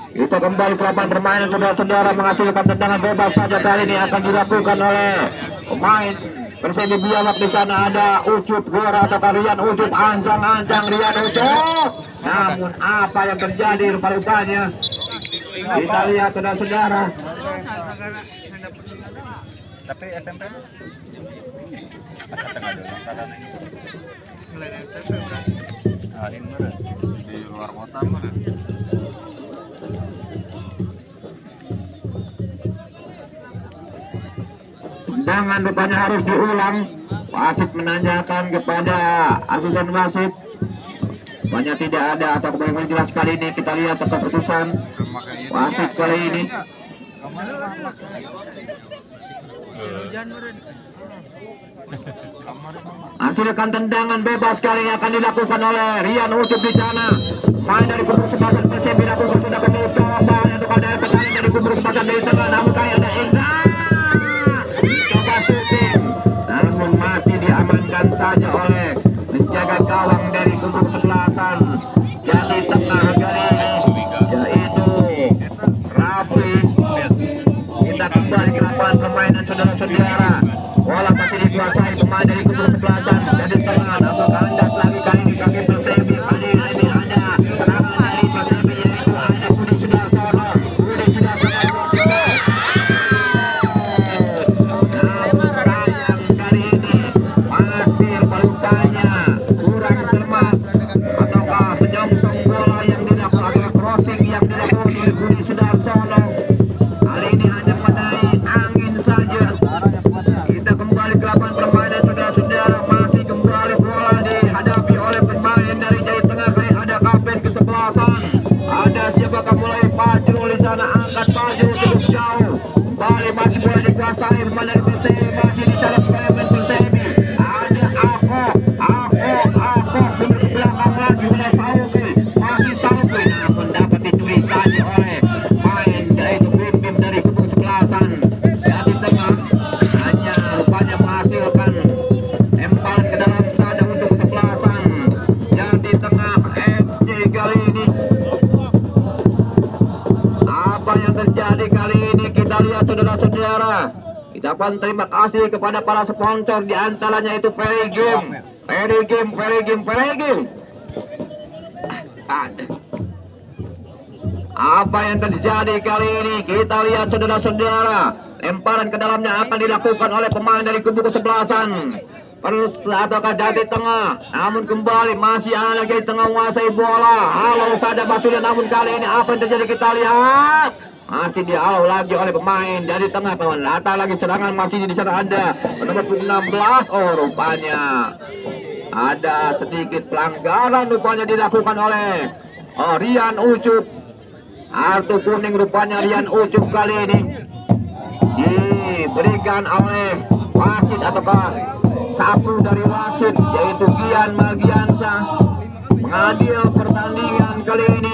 Kita kembali ke lapangan permainan saudara-saudara, menghasilkan tendangan bebas saja kali ini akan dilakukan oleh pemain Persebi Biawak. Di sana ada Ucup Gora atau Rian Ucup, ancang Rian Ucup. Namun apa yang terjadi rupa-rupanya kita lihat saudara-saudara. Tapi SMP pas tengah dulu alin mana di luar kota mana. Tendangan rupanya harus diulang. Wasit menanyakan kepada asisten wasit. Rupanya tidak ada atau kebaikan jelas kali ini. Kita lihat keputusan wasit kali ini. Hasilkan tendangan bebas kali ini akan dilakukan oleh Rian Ucup di sana. Main dari kubu sebelah Persebi dilakukan sudah kembali coba untuk ada pertandingan dari kubu sebelah dari tengah. Namun kayak ada Indra. Coba syuting. Namun masih diamankan saja oleh penjaga gawang dari kubu sebelasan. Jadi tengah kali ini yaitu Raffi. Kita kembali ke lapangan permainan saudara-saudara. Bola masih dikuasai pemain dari kubu sebelasan. Jadi tengah, namun kandas lagi kali ini kaki Persebi. Kali ini ada serangan dari Persebi yaitu ada Budi Sudarsono. Namun sayang kali ini masih pelukanya kurang cermat ataukah menyongsong bola yang dilakukan, crossing yang dilakukan oleh Budi Sudarsono. Kali ini hanya mengenai angin saja. Kita kembali ke lapangan permainan saudara-saudara, masih kembali bola dihadapi oleh pemain dari Jaya Tengah. Kali ada kapten kesebelasan, ada siapakah mulai Fajrul di sana, angkat Fajrul cukup jauh. Kembali masih bola dikuasai pemain dari Persebi, masih di sana pemain Persebi. Ada Ako ke belakang lagi oleh Sauki, masih Sauki, namun dapat dicuri saja oleh main yaitu Bim dari kubu sebelasan. Jadi tengah hanya rupanya menghasilkan lemparan ke dalam sana untuk kesebelasan. Jadi tengah FC kali ini. Apa yang terjadi kali ini kita lihat saudara-saudara. Kita pun terima kasih kepada para sponsor, di antaranya itu Ferry Game. Apa yang terjadi kali ini kita lihat saudara-saudara. Lemparan ke dalamnya akan dilakukan oleh pemain dari kubu kesebelasan. Ataukah jadi tengah, namun kembali masih ada lagi tengah menguasai bola. Halau saja Basuda, namun kali ini apa yang terjadi kita lihat. Masih dihalau lagi oleh pemain dari tengah, kawan. Datang lagi serangan, masih di sana ada nomor 16. Oh, rupanya ada sedikit pelanggaran rupanya dilakukan oleh Rian Ucup. Kartu kuning rupanya Rian Ucup kali ini diberikan oleh wasit ataukah satu dari wasit yaitu Gian Magiansa. Mengadil pertandingan kali ini,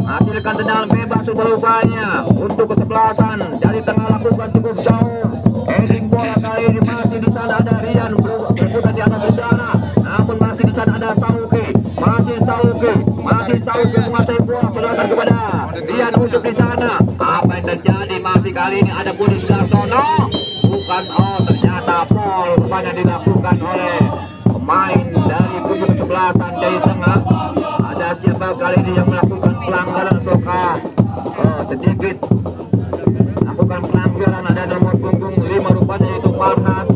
hasilkan tendangan bebas rupanya untuk kesebelasan. Jadi tengah lakukan cukup jauh. Heading bola kali ini masih di sana ada Rian berputar di atas sana. Namun masih di sana ada Sauki. Masih Sauki menguasai bola, serahkan kepada Rian Ucup di sana. Apa yang terjadi masih kali ini ada Budi Sudarsono. Bukan, oh ternyata foul rupanya dilakukan oleh pemain dari kubu kesebelasan dari tengah. Ada siapa kali ini yang melakukan pelanggaran ataukah sedikit melakukan pelanggaran. Ada nomor punggung 5 rupanya yaitu Farhan,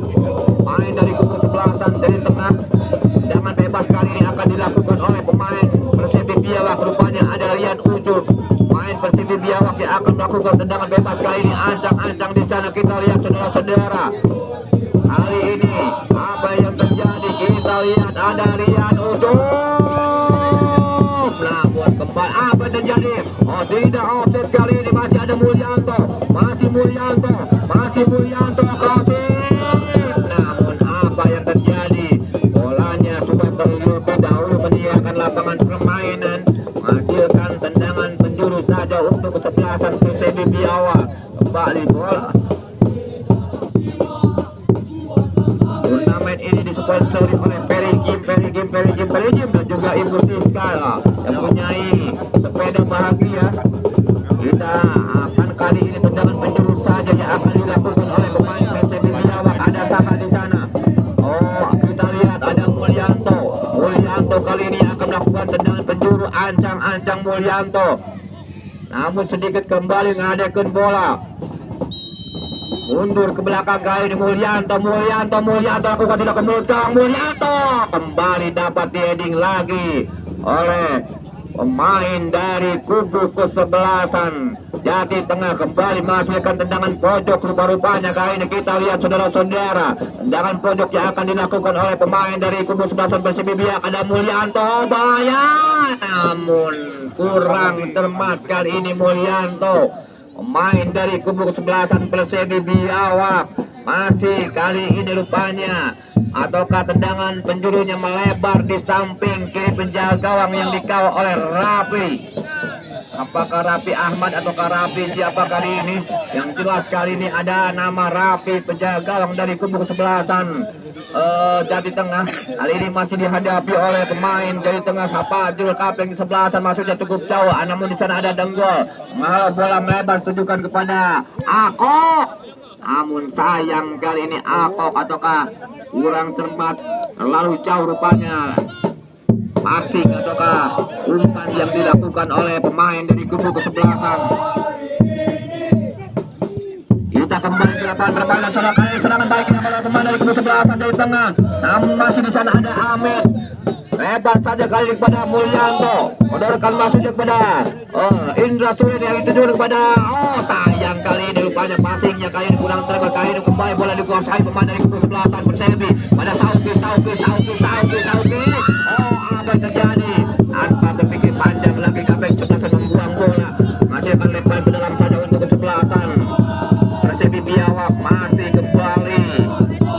main dari kubu kesebelasan dari tengah. Tendangan bebas kali ini akan dilakukan oleh pemain Persebi Biawak, rupanya ada Rian Ucup, main Persebi Biawak yang akan melakukan tendangan bebas kali ini. Ancang-ancang di sana, kita lihat saudara-saudara. Hari ini apa yang terjadi? Kita lihat ada Rian Ucup. Namun kembali apa yang terjadi? Oh tidak offset kali ini, masih ada Mulyanto. Masih Mulyanto crossing. Namun apa yang terjadi? Bolanya sudah terlebih dahulu menyiapkan lapangan permainan, menghasilkan tendangan penjuru saja untuk kesebelasan Persebi Biawak. Kembali bola. Turnamen ini disponsori oleh Perigim dan juga Ibu Siska yang mempunyai sepeda bahagia. Kita akan kali ini tendangan penjuru saja yang akan dilakukan oleh pemain Persebi Biawak. Ada siapa di sana? Oh, kita lihat ada Mulyanto kali ini akan melakukan tendangan penjuru, ancang Mulyanto. Namun sedikit kembali mengadakan bola. Mundur ke belakang kali ini Mulyanto lakukan tidak ke mulut gawang. Mulyanto kembali dapat di-heading lagi oleh pemain dari kubu kesebelasan Jati Tengah. Kembali menghasilkan tendangan pojok rupa-rupanya kali ini. Kita lihat saudara-saudara, tendangan pojok yang akan dilakukan oleh pemain dari kubu kesebelasan Persebi Biawak. Ada Mulyanto, bahaya, namun kurang cermat kali ini Mulyanto. Pemain dari kubu kesebelasan Persebi Biawak masih kali ini rupanya, ataukah tendangan penjurunya melebar di samping kiri penjaga gawang yang dikawal oleh Rafi. Apakah Rafi Ahmad ataukah Rafi siapa kali ini? Yang jelas kali ini ada nama Rafi, penjaga gawang dari kubu kesebelasan Jati Tengah. Kali ini masih dihadapi oleh pemain Jati Tengah Sapajul Kapeng kesebelasan, masuknya cukup jauh. Namun di sana ada Denggol. Bola melebar tujukan kepada Akok. Namun sayang kali ini Akok ataukah kurang cermat, terlalu jauh rupanya passing ataukah umpan yang dilakukan oleh pemain dari kubu kesebelasan. Kita kembali ke lapangan permainan. Serangan baik oleh pemain dari kubu kesebelasan Jati Tengah. Namun masih di sana ada Ahmed. Lebar saja kali ini kepada Mulyanto. Mendorongkan masuknya kepada Indra Surin yang dituju kepada sayang kali ini rupanya passingnya kali ini kurang terima. Kali ini kembali bola dikuasai pemain dari kubu kesebelasan Persebi pada Sauki. Apa yang terjadi? Tanpa berpikir panjang lagi Kapeng sudah membuang bola. Masih akan lempar ke dalam saja untuk kesebelasan Persebi Biawak. Masih kembali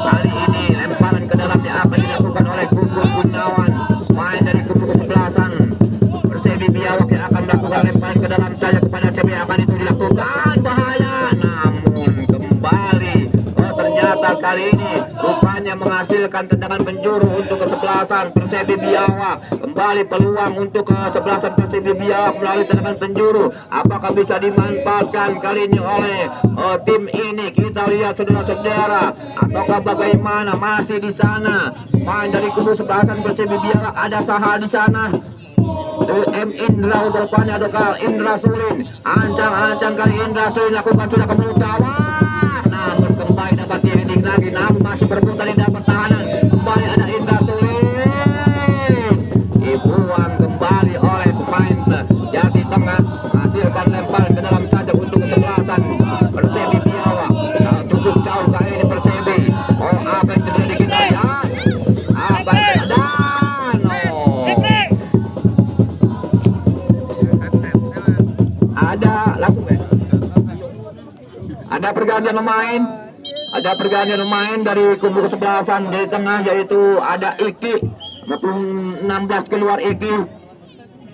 kali ini lemparan ke dalam yang akan dilakukan oleh kubu Gunawan, main dari kubu kesebelasan Persebi Biawak yang akan melakukan lemparan ke dalam saja kepada CB. Akan itu dilakukan, bahaya, namun kembali ternyata kali ini rupanya menghasilkan tendangan penjuru untuk kesebelasan Persebi Biawak. Kembali peluang untuk kesebelasan Persebi Biawak melalui tendangan penjuru. Apakah bisa dimanfaatkan kali ini oleh tim ini? Kita lihat saudara-saudara, ataukah bagaimana? Masih di sana main dari kubu kesebelasan Persebi Biawak. Ada Saha di sana. M. Indra untuk depannya ataukah Indra Surin. Ancang kali Indra Surin lakukan sudah ke mulut gawang. Namun kembali dapat di-heading lagi, namun masih berputar di dalam pertahanan. Kembali ada Indra Surin. Dibuang kembali oleh pemain Jati Tengah. Hasilkan lempar ke dalam saja untuk kesebelasan Persebi Biawak. Cukup jauh kali ini Persebi. Apa yang terjadi kita lihat? Apa yang terjadi? Ada pergantian pemain dari kubu kesebelasan Jati Tengah, yaitu ada Iki 16 keluar Iki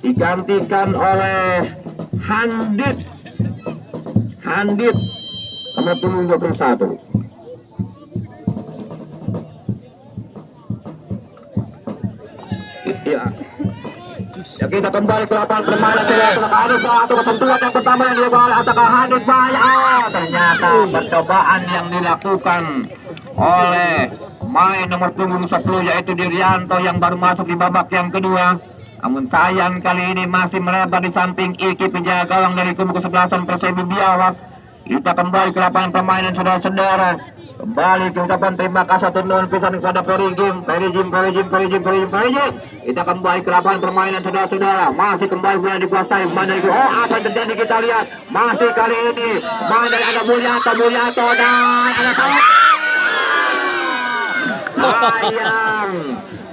digantikan oleh Handit nomor 21. Ya, kita kembali ke lapangan permainan. Ada satu kesentuhan yang pertama yang dilakukan oleh Ataka Handit, bahaya. Ternyata percobaan yang dilakukan oleh pemain nomor punggung 10 yaitu Diryanto yang baru masuk di babak yang kedua. Namun sayang kali ini masih melebar di samping Iki, penjaga gawang dari kubu kesebelasan Persebi Biawak. Kita kembali ke lapangan permainan saudara-saudara. Kembali ucapan terima kasih turun pisan kepada Perigim. Kita kembali ke lapangan permainan saudara-saudara. Masih kembali bola dikuasai mana itu. Apa yang terjadi kita lihat. Masih kali ini mana ada Mulyanto dan ada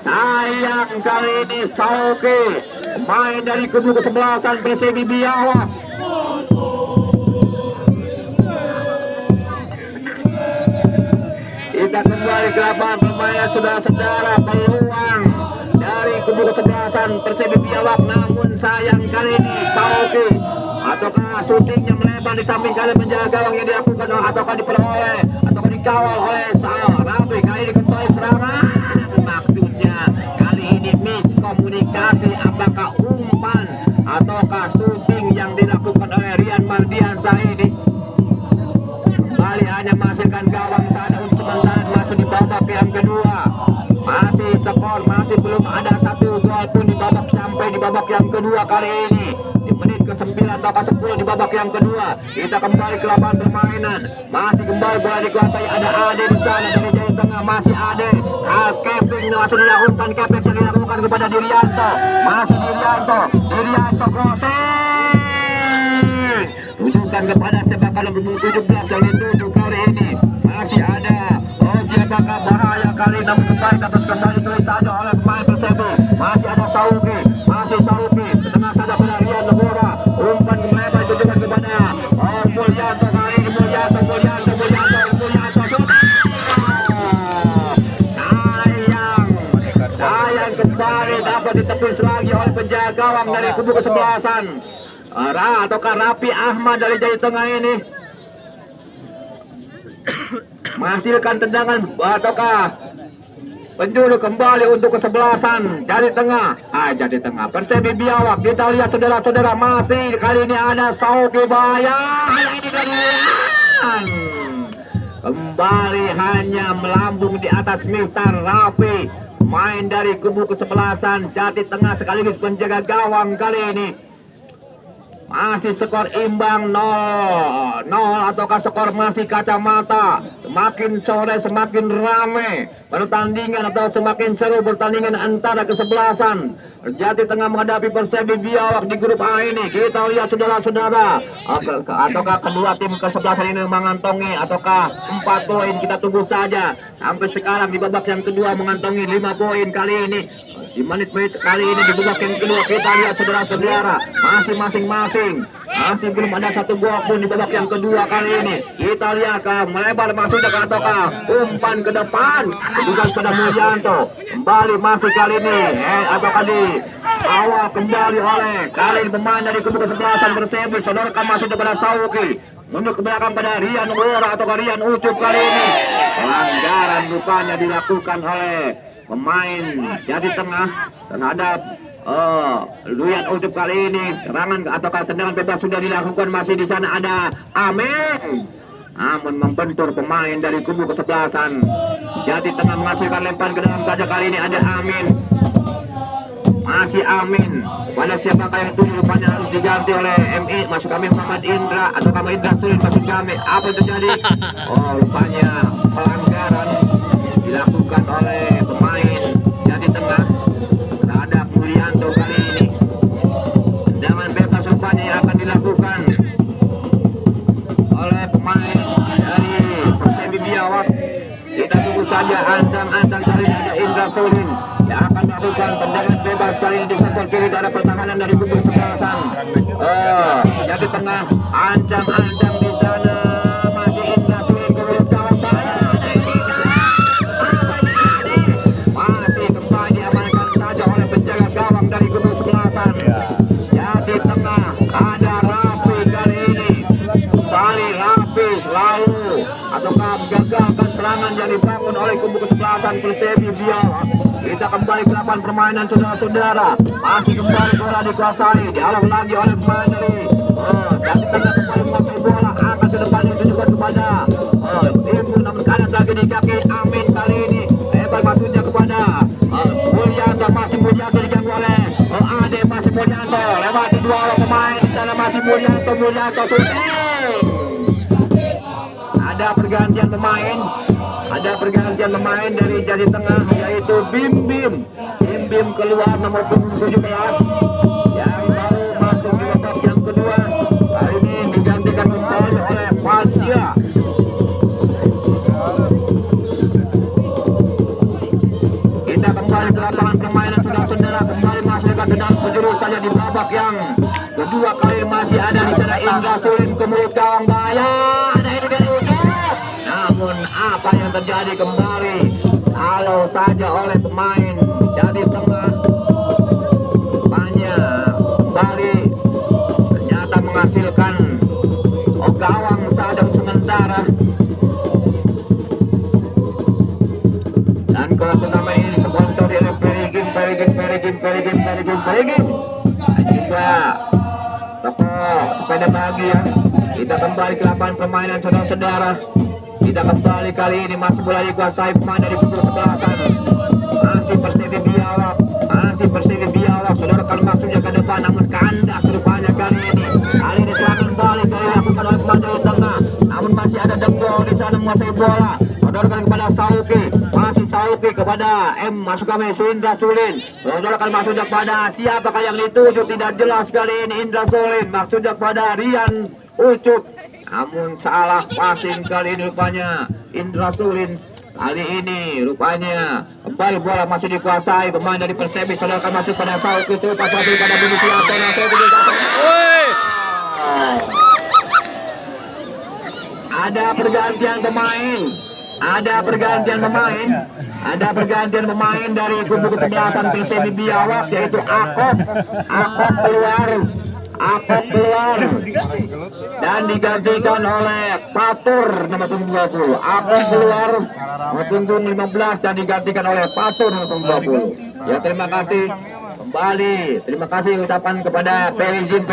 Sayang kali ini Sauki main dari kubu kesebelasan PSIB Biawak. Kita kembali ke lapangan permainan saudara-saudara. Peluang dari kubu kesebelasan PSIB Biawak, namun sayang kali ini Sauki ataukah syutingnya melebar di samping kali penjaga gawang yang dilakukan ataukah diperoleh ataukah dikawal oleh Rafi. Kali ini kembali serangan, maksudnya kali ini miskomunikasi apakah umpan ataukah syuting yang dilakukan oleh Rian Mardiansa ini. Kembali hanya menghasilkan gawang saja untuk sementara, masih di babak yang kedua. Masih skor, masih belum ada satu gol pun di babak sampai di babak yang kedua kali ini. Di menit ke-9 atau ke-10 di babak yang kedua. Kita kembali ke lapangan permainan. Masih kembali bola dikuasai, ada Ade di sana dari Jawa Tengah, masih Ade. Keping langsung dilakukan, keping yang dilakukan kepada Dirianto. Masih Dirianto crossing. Tunjukkan kepada sepak bola nomor 17 yang dituju kali ini. Masih ada. Oh, siapakah bahaya kali ini, namun kembali tulis saja oleh pemain Persepi. Masih ada Sauki, setengah saja pada Rian Negara. Umpan melebar tunjukkan kepada Mulyanto kali ini. Mulyanto. Sayang kembali dapat ditepis lagi oleh penjaga gawang dari kubu kesebelasan. Ataukah Rapi Ahmad dari Jawa Tengah ini menghasilkan tendangan ataukah penjuru kembali untuk kesebelasan dari tengah. Jadi tengah Persepi Biawak. Kita lihat saudara-saudara, masih kali ini ada Sauki bahaya. Ini Rian kembali hanya melambung di atas Miftah Rafi, main dari kubu kesebelasan Jati Tengah sekaligus penjaga gawang kali ini. Masih skor imbang 0-0 ataukah skor masih kacamata. Semakin sore semakin ramai pertandingan atau semakin seru pertandingan antara kesebelasan Jati Tengah menghadapi Persepi Biawak di grup A ini. Kita lihat saudara-saudara, ataukah kedua tim kesebelasan ini mengantongi ataukah 4 poin. Kita tunggu saja. Sampai sekarang di babak yang kedua mengantongi 5 poin kali ini. Di menit-menit kali ini di babak yang kedua kita lihat saudara-saudara, masih masing-masing masih belum ada satu gol pun di babak yang kedua kali ini. Kita lihat melebar masuk ataukah umpan ke depan bukan pada Mulyanto. Kembali masih kali ini ataukah di awal kembali oleh kali ini pemain dari kubu kesebelasan Persepi. Saudara masih kepada Sauki, mundur ke belakang pada Rian Ura atau Rian Ucup kali ini. Pelanggaran rupanya dilakukan oleh pemain Jati Tengah terhadap Rian Ucup kali ini. Serangan ataukah tendangan bebas sudah dilakukan. Masih di sana ada Amin, namun membentur pemain dari kubu kesebelasan Jati Tengah menghasilkan lemparan ke dalam saja. Kali ini ada Amin, masih Amin. Pada siapakah yang itu rupanya harus diganti oleh MI. Masuk kami Muhammad Indra atau kami Indra Sulin masuk kami. Apa yang terjadi? Rupanya pelanggaran dilakukan oleh pemain Jati Tengah terhadap Mulyanto kali ini. Tendangan bebas rupanya yang akan dilakukan oleh pemain dari Persepi Biawak. Kita tunggu saja ancang-ancang kali ini ada Indra Sulin yang akan melakukan tendangan bebas kali ini di sektor kiri dari pertahanan dari kubu kesebelasan Jati Tengah. Ancang-ancang di sana masih Indra Sulin kemudian kawan saya masih kembali diamankan saja oleh penjaga gawang dari kubu kesebelasan Jati Tengah. Ada Rafi kali ini, kembali Rafi lalu ataukah menggagalkan serangan yang dibangun oleh kubu kesebelasan Persepi Biawak. Kita kembali ke lapangan permainan saudara-saudara, masih kembali bola dikuasai, dialog lagi oleh pemain dari Jati Tengah. Kembali menguasai bola, akan ke depan ditujukan kepada Timu, namun kanan lagi di kaki Amin kali ini. Lebar masuknya kepada Mulyanto, masih Mulyanto diganggu oleh Ade, masih Mulyanto lewati dua orang pemain di sana, masih Mulyanto ada pergantian pemain dari Jati Tengah, yaitu Bim Bim keluar nomor 17 yang baru masuk di babak yang kedua. Kali ini digantikan kembali oleh Fasya. yang kedua kali masih ada di sana Indra Sulin ke mulut gawang bahaya. Ada ini dari ujung. Namun apa yang terjadi kembali? Kalau saja oleh pemain dari tengah banyak kembali ternyata menghasilkan gawang sadang sementara. Dan kelas pertama ini disponsori oleh Perigin dan juga toko sepeda bahagia. Kita kembali ke lapangan permainan saudara-saudara. Kita kembali kali ini masih bola dikuasai pemain dari kubu sebelah kanan. Masih Persib Biawak, saudara kalau maksudnya ke depan namun kandas rupanya kali ini. Kali ini serangan balik dilakukan oleh pemain dari tengah. Namun masih ada Denggol di sana menguasai bola. Saudara kepada Sauki, masih Sauki kepada masuk kami Indra Sulin. Saudara maksudnya kepada siapakah yang dituju tidak jelas kali ini Indra Sulin. Maksudnya kepada Rian Ucup. Namun salah passing kali ini rupanya Indra Sulin. Kali ini rupanya kembali bola masih dikuasai pemain dari Persepi. Saudara masuk pada Sauki, pas lagi pada Budi Siaton. Ada pergantian pemain dari kubu kesebelasan Persepi Biawak, yaitu Akop keluar dan digantikan oleh Patur nomor 20. Akop keluar nomor 15 dan digantikan oleh Patur nomor 20. Ya, terima kasih kembali. Terima kasih ucapan kepada Perigin.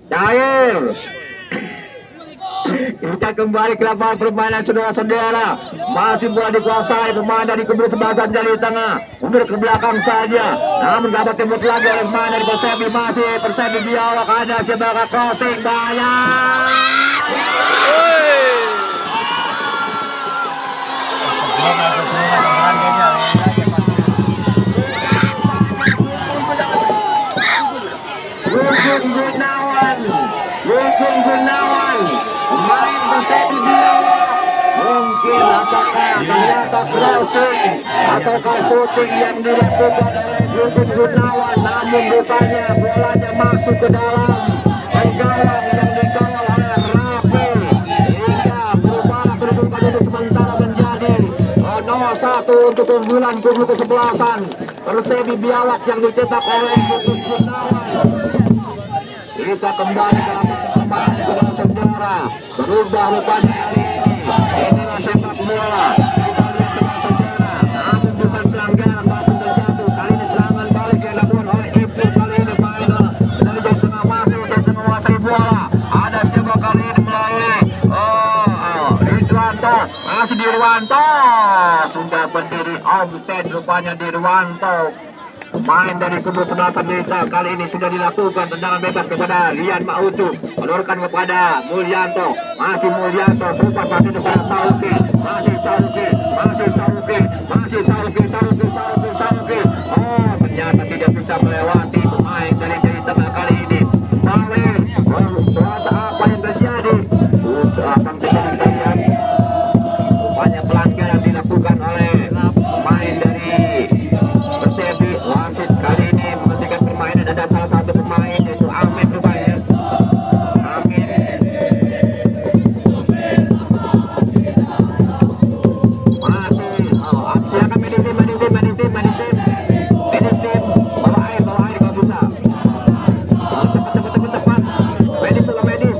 Cair. Kita kembali ke lapangan permainan saudara-saudara. Masih bola dikuasai pemain dari kubu sebelah dari tengah. Mundur ke belakang saja. Namun dapat tembus lagi oleh pemain dari Persepi. Masih Persepi Biawak, ada sebagai crossing bahaya. Yusuf Gunawan, pemain Persepi Biawak. Mungkin apakah ternyata crossing ataukah shooting yang dilakukan oleh Yusuf Gunawan, namun rupanya bolanya masuk ke dalam gawang yang dikawal oleh Rafi, hingga berubah kedudukan untuk sementara menjadi 0-1 untuk keunggulan kubu kesebelasan Persepi Biawak yang dicetak oleh Yusuf Gunawan. Kita kembali ke lapangan saudara-saudara. Berubah rupanya kali ini. Inilah sepak bola. Kita lihat saudara-saudara. Namun bukan pelanggaran langsung terjatuh. Kali ini serangan balik yang dilakukan oleh Ibnu. Kali ini final dari tengah masuk untuk menguasai bola. Ada siapa kali ini melalui Dirwanto. Masih Dirwanto. Sudah berdiri offside rupanya Dirwanto. Pemain dari kubu sebelah desa kali ini sudah dilakukan tendangan bebas kepada Rian Mautu, menurunkan kepada Mulyanto, masih Mulyanto, super pasti kepada Sauki, masih Sauki. Oh, ternyata tidak bisa melewati pemain dari tengah kali ini. Kembali, apa yang terjadi? Akan terjadi kalian. Rupanya pelanggaran dilakukan oleh pemain dari Persepi. Wasit kali ini menghentikan permainan. Ada salah satu pemain yaitu Amin rupanya. Amin. Masih. Silakan medisim. Bawa air kalau bisa. Cepat. Medis.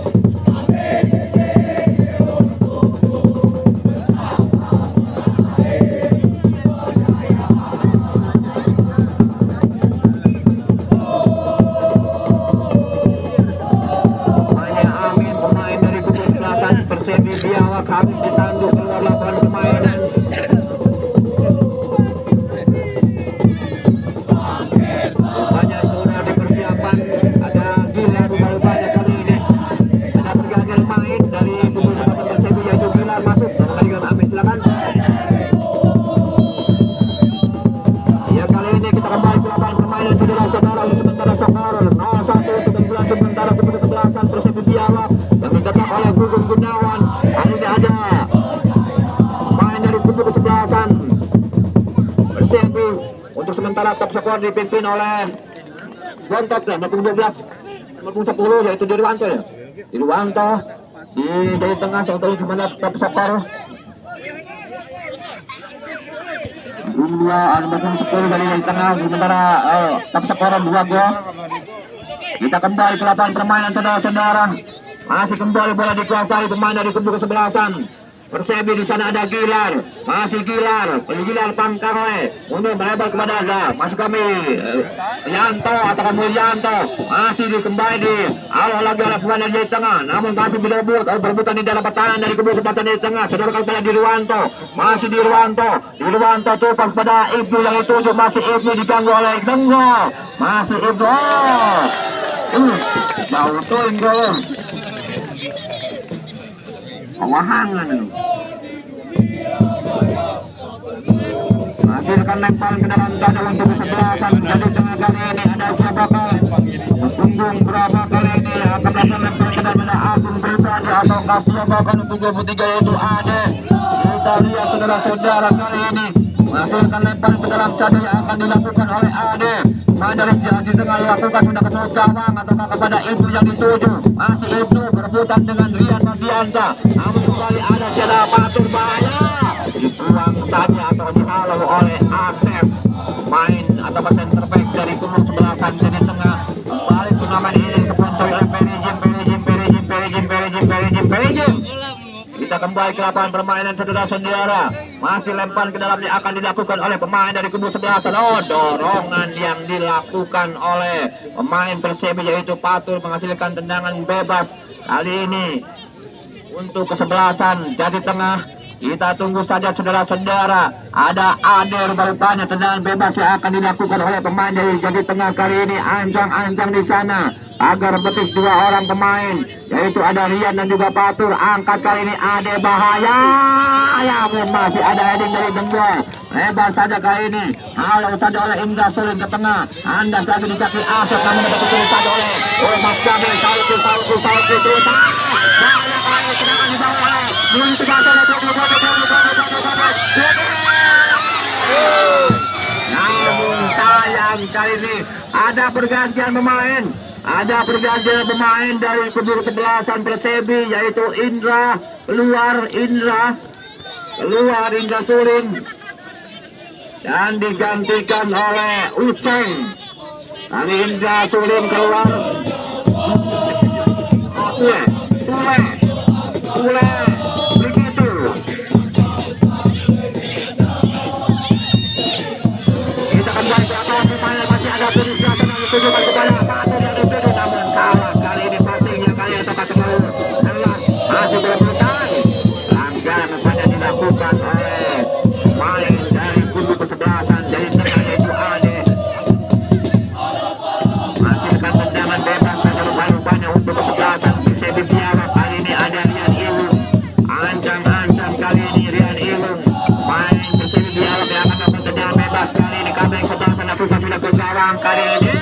top skor dipimpin oleh Bontot ya, nomor 12, nomor 10 yaitu Dirwanto ya. Dirwanto di dari tengah untuk sebenarnya top skor. Dua nomor 10 dari tengah sementara top skor 2 gol. Kita kembali ke lapangan permainan saudara-saudara. Masih kembali bola dikuasai pemain dari kubu kesebelasan. Persebi di sana ada Gilar, masih Gilar Pangkarle, untuk melebar kepada Ada, masih kami Yanto atau Mulyanto, masih dikembali di awal lagi oleh pemain dari tengah, namun masih berebutan di dalam pertahanan dari kubu kesebelasan dari tengah, saudara kepada Dirwanto, masih Dirwanto tumpang pada Ibnu yang dituju, masih Ibnu diganggu oleh Denggo, masih Ibnu, jauh tuh gol. Pewahangan hasilkan lemparan ke dalam dada untuk kesebelasan. Jadi tengah kali ini ada siapakah punggung berapa kali ini akan melakukan lemparan ke dalam dada Agung Pribadi atau siapakah untuk 23 yaitu Ade. Kita lihat saudara-saudara kali ini hasilkan lemparan ke dalam dada yang akan dilakukan oleh Ade. Dari di tengah dilakukan sudah ke gawang atau kepada Ibnu yang dituju, masih Ibnu berebutan dengan Rian Mardianta, namun kembali ada Jada Patur bahaya dibuang saja atau dihalau oleh Asep, main atau center back dari kubu sebelasan. Jadi tengah kembali turnamen ini keponsoi oleh Perijim. Kita kembali ke lapangan permainan saudara-saudara. Masih lempar ke dalamnya akan dilakukan oleh pemain dari kubu sebelasan. Dorongan yang dilakukan oleh pemain Persebi yaitu Patul menghasilkan tendangan bebas. Kali ini untuk kesebelasan jadi tengah. Kita tunggu saja saudara-saudara. Ada Ade rupanya tendangan bebas yang akan dilakukan oleh pemain dari jadi tengah kali ini. Ancang-ancang di sana agar betis 2 orang pemain yaitu ada Rian dan juga Patur. Angkat kali ini Ade bahaya, ya masih ada heading dari Denggo, lebar saja kali ini, halau saja oleh Indra Suling ke tengah, anda lagi di kaki Asep namun tertutup saja oleh Mas Jamil. Salku terus bahaya kali sedangkan dibawa oleh Nuri Tegaso. Namun sayang kali ini ada pergantian pemain dari kubu kesebelasan Persebi yaitu Indra keluar Indra Suring dan digantikan oleh Useng. Kali Indra Suring keluar, Tule begitu. Kita kembali ke atas pemain masih ada tulis yang ditujukan kepada Patur yang dituju namun kalah kali ini passingnya kali ini tepat kembali masih berebutan. Pelanggaran nampaknya dilakukan oleh pemain dari kubu kesebelasan jadi tengah yaitu Ade. Hasilkan tendangan bebas dan rupanya untuk kesebelasan Persebi Biara. Kali ini ada Rian Ilung, ancang-ancang kali ini Rian Ilung main Persebi Biara yang akan melakukan tendangan bebas. Kali ini kami yang kesebelasan lakukan sudah ke gawang kali ini.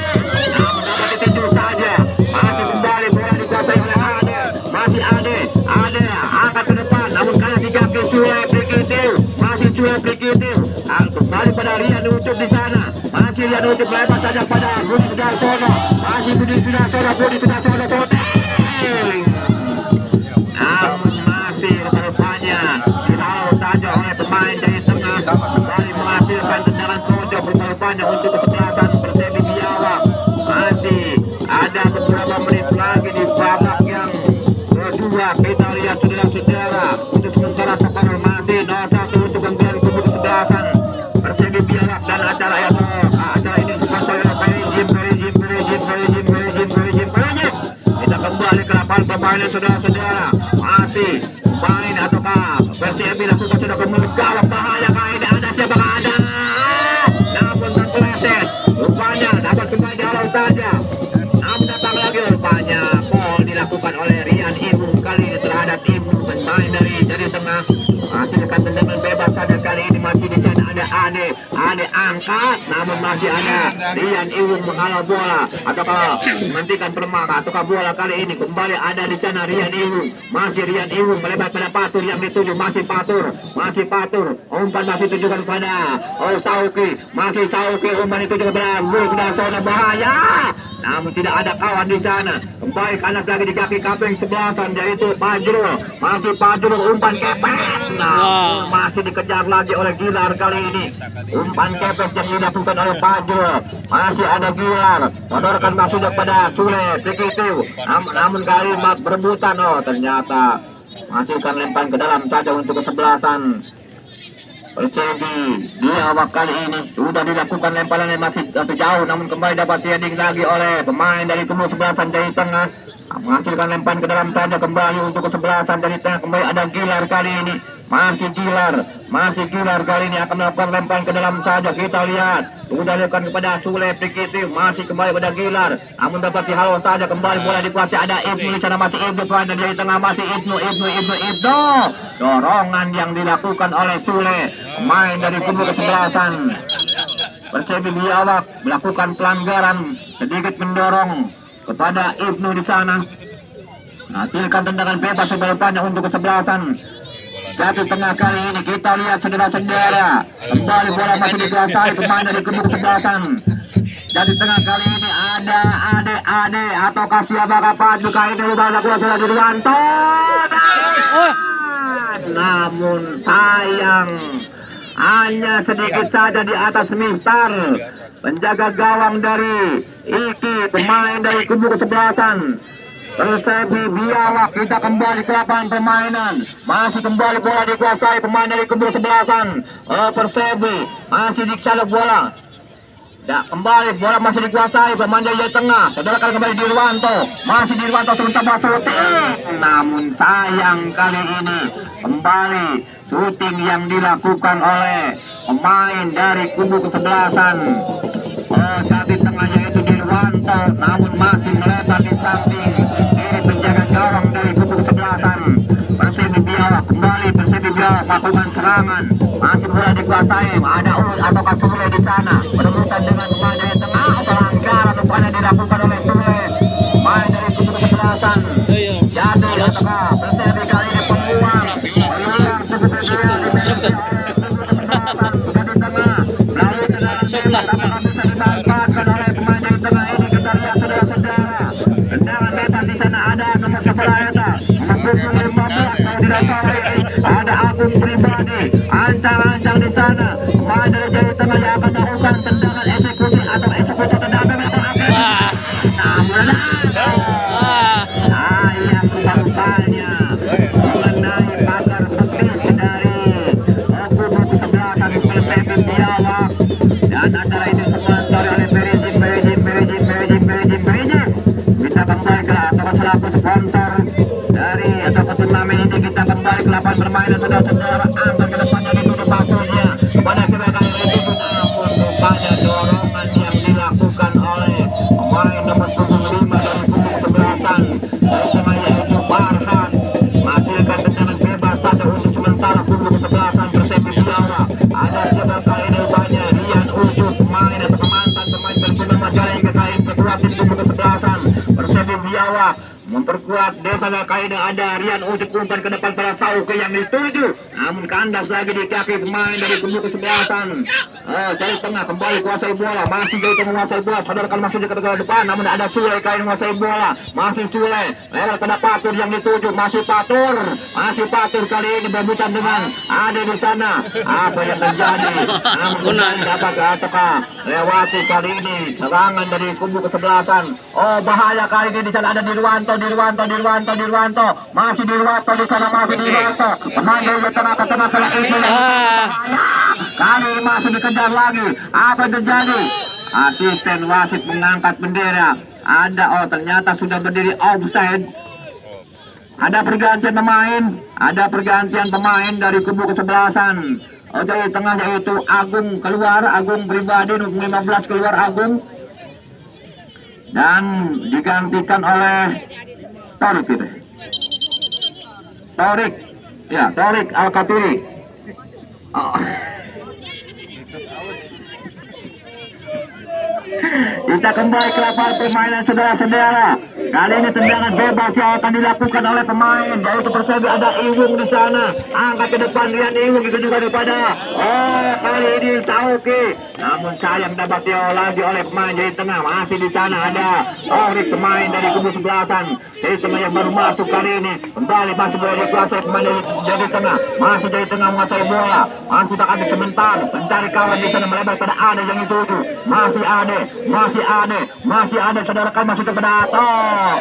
Cule Brigitil, kembali pada Rian Ucup di sana, masih Rian Ucup lepas saja pada Budi Sudarsono, masih Budi Sudarsono namun masih rupanya dihalau saja oleh pemain dari tengah, kembali menghasilkan tendangan pojok rupanya untuk kesebelasan Persebi Biawak. Masih ada beberapa menit lagi di babak yang kedua. Kita lihat saudara-saudara, untuk sementara skor masih 0-1 untuk gangguan kubu kesebelasan Persebi Biawak dan acara ini disponsori oleh Perijim. Kita kembali ke lapangan permainan saudara-saudara. Masih main ataukah Persebi lakukan sudah kemudian bahaya kali ini ada siapa ada, namun terpeleset rupanya dapat kembali dihalau saja. Namun datang lagi rupanya gol dilakukan oleh Rian Ibnu kali ini terhadap Ibnu, pemain dari tengah. Masih dekat tendangan bebas saja kali ini masih di sana. Ade angkat, namun masih ada Rian Iwung menghalau bola, ataukah menghentikan permaka, ataukah bola kali ini kembali ada di sana Rian Iwung, masih Rian Iwung melebar pada Patur yang dituju, masih Patur, umpan masih ditujukan pada Sauki, masih Sauki, umpan ditujukan pada Lugda, zona bahaya, namun tidak ada kawan di sana, kembali kanan lagi di kaki kaping sebelasan yaitu Pajrul, masih Pajrul, umpan kepet, nah masih dikejar lagi oleh Gilar kali ini, umpan kepet yang dilakukan oleh Pajrul, masih ada Gilar, menorkan maksudnya pada Sule, begitu, namun kali berebutan, ternyata masih akan lempar ke dalam saja untuk kesebelasan Persebi. Dia awak kali ini sudah dilakukan lemparan yang masih jauh, namun kembali dapat heading lagi oleh pemain dari kubu sebelasan dari tengah, menghasilkan lemparan ke dalam saja kembali untuk kesebelasan dari tengah. Kembali ada Gilar kali ini, masih Gilar kali ini akan melakukan lemparan ke dalam saja. Kita lihat sudah dilakukan kepada Sule, begitu, masih kembali pada Gilar, namun dapat dihalau saja, kembali bola dikuasai ada Ibnu di sana, masih Ibnu dari tengah, masih Ibnu, dorongan yang dilakukan oleh Sule, pemain dari kubu kesebelasan Persebi Biawak melakukan pelanggaran, sedikit mendorong kepada Ibnu di sana, menghasilkan tendangan bebas sebanyak untuk kesebelasan. Satu tengah kali ini kita lihat saudara-saudara, kembali bola masih dikuasai pemain dari kubu kesebelasan. Jadi tengah kali ini ada Ade ataukah siapakah Paduka ini lupa saudara Dirwanto, namun sayang hanya sedikit saja di atas Mister penjaga gawang dari Iki, pemain dari kubu kesebelasan Persebi Biawak. Kita kembali ke lapangan permainan, masih kembali bola dikuasai pemain dari kubu kesebelasan Persebi, masih disalip bola. Kembali bola masih dikuasai pemain dari tengah, saudara kembali Dirwanto, masih Dirwanto sebentar syuting, namun sayang kali ini kembali syuting yang dilakukan oleh pemain dari kubu kesebelasan saat di tengahnya itu Dirwanto, namun masih melebar di samping kiri penjaga gawang dari kubu kesebelasan Persebi Biawak. Kembali Persebi Biawak melakukan serangan, masih bola dikuasai, ada Ul ataukah Sule di sana, berebutan dengan pemain dari tengah, pelanggaran upaya dilakukan oleh Sule, pemain dari kubu kesebelasan. Jadi ataukah Persebi kali ini penguang mengulang kubu kesebelasan di tengah, lalu tendangan bisa dimanfaatkan oleh pemain dari tengah ini. Kita lihat saudara-saudara, tendangan bebas di sana ada nomor 15 kalau dirasai, ada Agung Pribadi, ancang-ancang di sana, pemain dari Jawa Tengah yang akan melakukan tendangan eksekusi atau eksekusi tendangan bebas akhir. Namun sayang rupanya mengenai pagar betis dari kubu kesebelasan Persebi Biawak, dan acara ini sponsor oleh Perijim. Kita kembali ke atau selaku sponsor dari atau turnamen ini, kita kembali ke lapangan permainan saudara-saudara, angkat ke depannya ditutup pasalnya kepada kebanyakan itu, namun rupanya dorongan yang dilakukan oleh pemain nomor 5 dari kubu kesebelasan dari tengah yaitu Farhan, menghasilkan tendangan bebas saja untuk sementara kubu kesebelasan Persebi Biawak. Ada siapa kali ini rupanya Rian Ujub, pemain atau mantan pemain Persib Majalengka kali ketua tim kubu kesebelasan Persebi Biawak memperkuat desa kali ini. Ada Rian Ujub, umpan ke depan pada Sauke yang dituju, namun kandas lagi di kaki pemain dari kubu kesebelasan dari tengah. Kembali kuasai bola, masih jauh menguasai bola, sadarkan masuk ke depan, namun ada Sule kali ini menguasai bola, masih Sule lewat pada Patur yang dituju, masih Patur kali ini berebutan dengan ada di sana. Apa yang terjadi? Namun dapat ataukah lewati kali ini serangan dari kubu kesebelasan. Bahaya kali ini di sana ada Dirwanto, masih Dirwanto di sana, masih Dirwanto, pemain dari tengah ke tengah ini. Kali ini masih dikejar lagi. Apa yang terjadi? Asisten wasit mengangkat bendera. Ternyata sudah berdiri offside. Ada pergantian pemain dari kubu kesebelasan. Dari tengah yaitu Agung Pribadi, 15 keluar Agung, dan digantikan oleh Torik Al-Katiri. Kita kembali ke lapangan permainan saudara-saudara. Kali ini tendangan bebas yang akan dilakukan oleh pemain. Yaitu Persebi ada Iwung di sana. Angkat ke depan Rian Iwung itu juga daripada. Oh, kali ini Tauki. Namun sayang dapat diolah lagi oleh pemain dari tengah. Masih di sana ada Orik pemain dari kubu sebelasan. Dari tengah yang baru masuk kali ini. Kembali masih boleh dikuasai pemain dari tengah. Masih dari tengah menguasai bola. Masih tak ada sebentar. Mencari kawan di sana melebar pada Ade yang dituju. Masih ada saudara kami masih kepada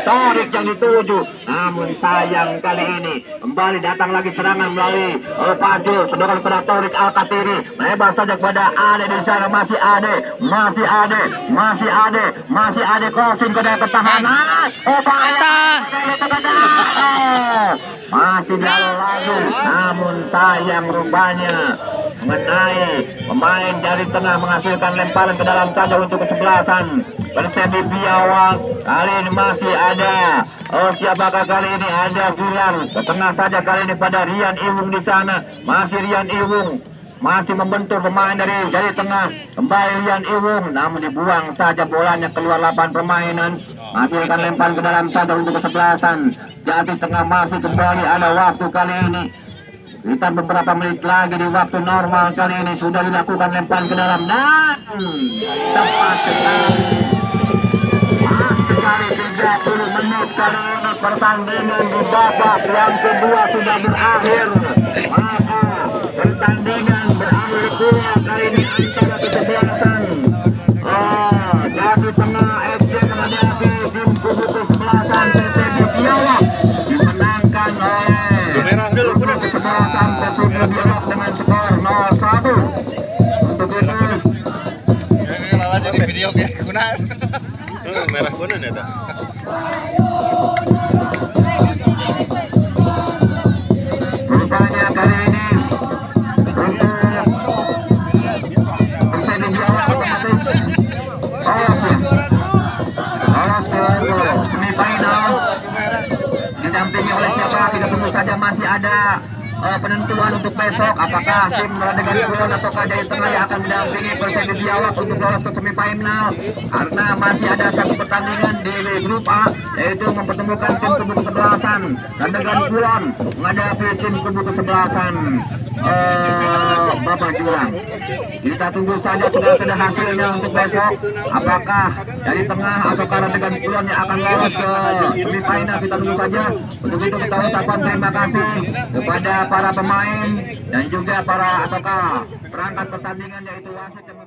Torik yang dituju. Namun sayang kali ini kembali datang lagi serangan melalui Fajul. Saudara kepada Torik Al-Katiri. Melebar saja kepada Ade di sana. Masih Ade crossing ke dalam pertahanan. Masih jalan lagi. Namun sayang rupanya mengenai pemain dari tengah menghasilkan lemparan ke dalam saja untuk kesebelasan Persebi Biawak. Kali ini masih ada siapakah kali ini? Ada Gilang ke tengah saja kali ini pada Rian Iwung di sana. Masih Rian Iwung masih membentur pemain dari tengah. Kembali Rian Iwung, namun dibuang saja bolanya keluar lapangan permainan. Masih akan lempar ke dalam saja untuk kesebelasan Jati Tengah. Masih kembali ada waktu kali ini. Kita beberapa menit lagi di waktu normal kali ini sudah dilakukan lemparan ke dalam dan tepat sekali. Sekali 30 menit kali ini pertandingan di babak yang kedua sudah berakhir. Maka pertandingan berakhir pula kali ini antara kesebelasan Jati Tengah FC menghadapi tim kubu kesebelasan Persebi Biawak dimenangkan oleh kesebelasan Persebi Biawak dengan skor 0-1. Untuk itu lanjut di video biar kunan. Merah kunan ya tak? Rupanya kali ini untuk Persebi Biawak otomatis lolos ke semifinal didampingi oleh siapa? Kita tunggu saja. Masih ada penentuan untuk besok, apakah tim Meradegan Kulon ataukah dari tengah yang akan mendampingi Persebi Biawak untuk lolos ke semifinal, karena masih ada satu pertandingan di grup A, yaitu mempertemukan tim kubu kesebelasan Meradegan Kulon menghadapi tim kubu kesebelasan Bapak Jurang. Kita tunggu saja sudah hasilnya untuk besok, apakah dari tengah atau Meradegan Kulon yang akan lolos ke semifinal. Kita tunggu saja. Untuk itu kita ucapkan terima kasih kepada para pemain dan juga para perangkat pertandingan, yaitu wasit yang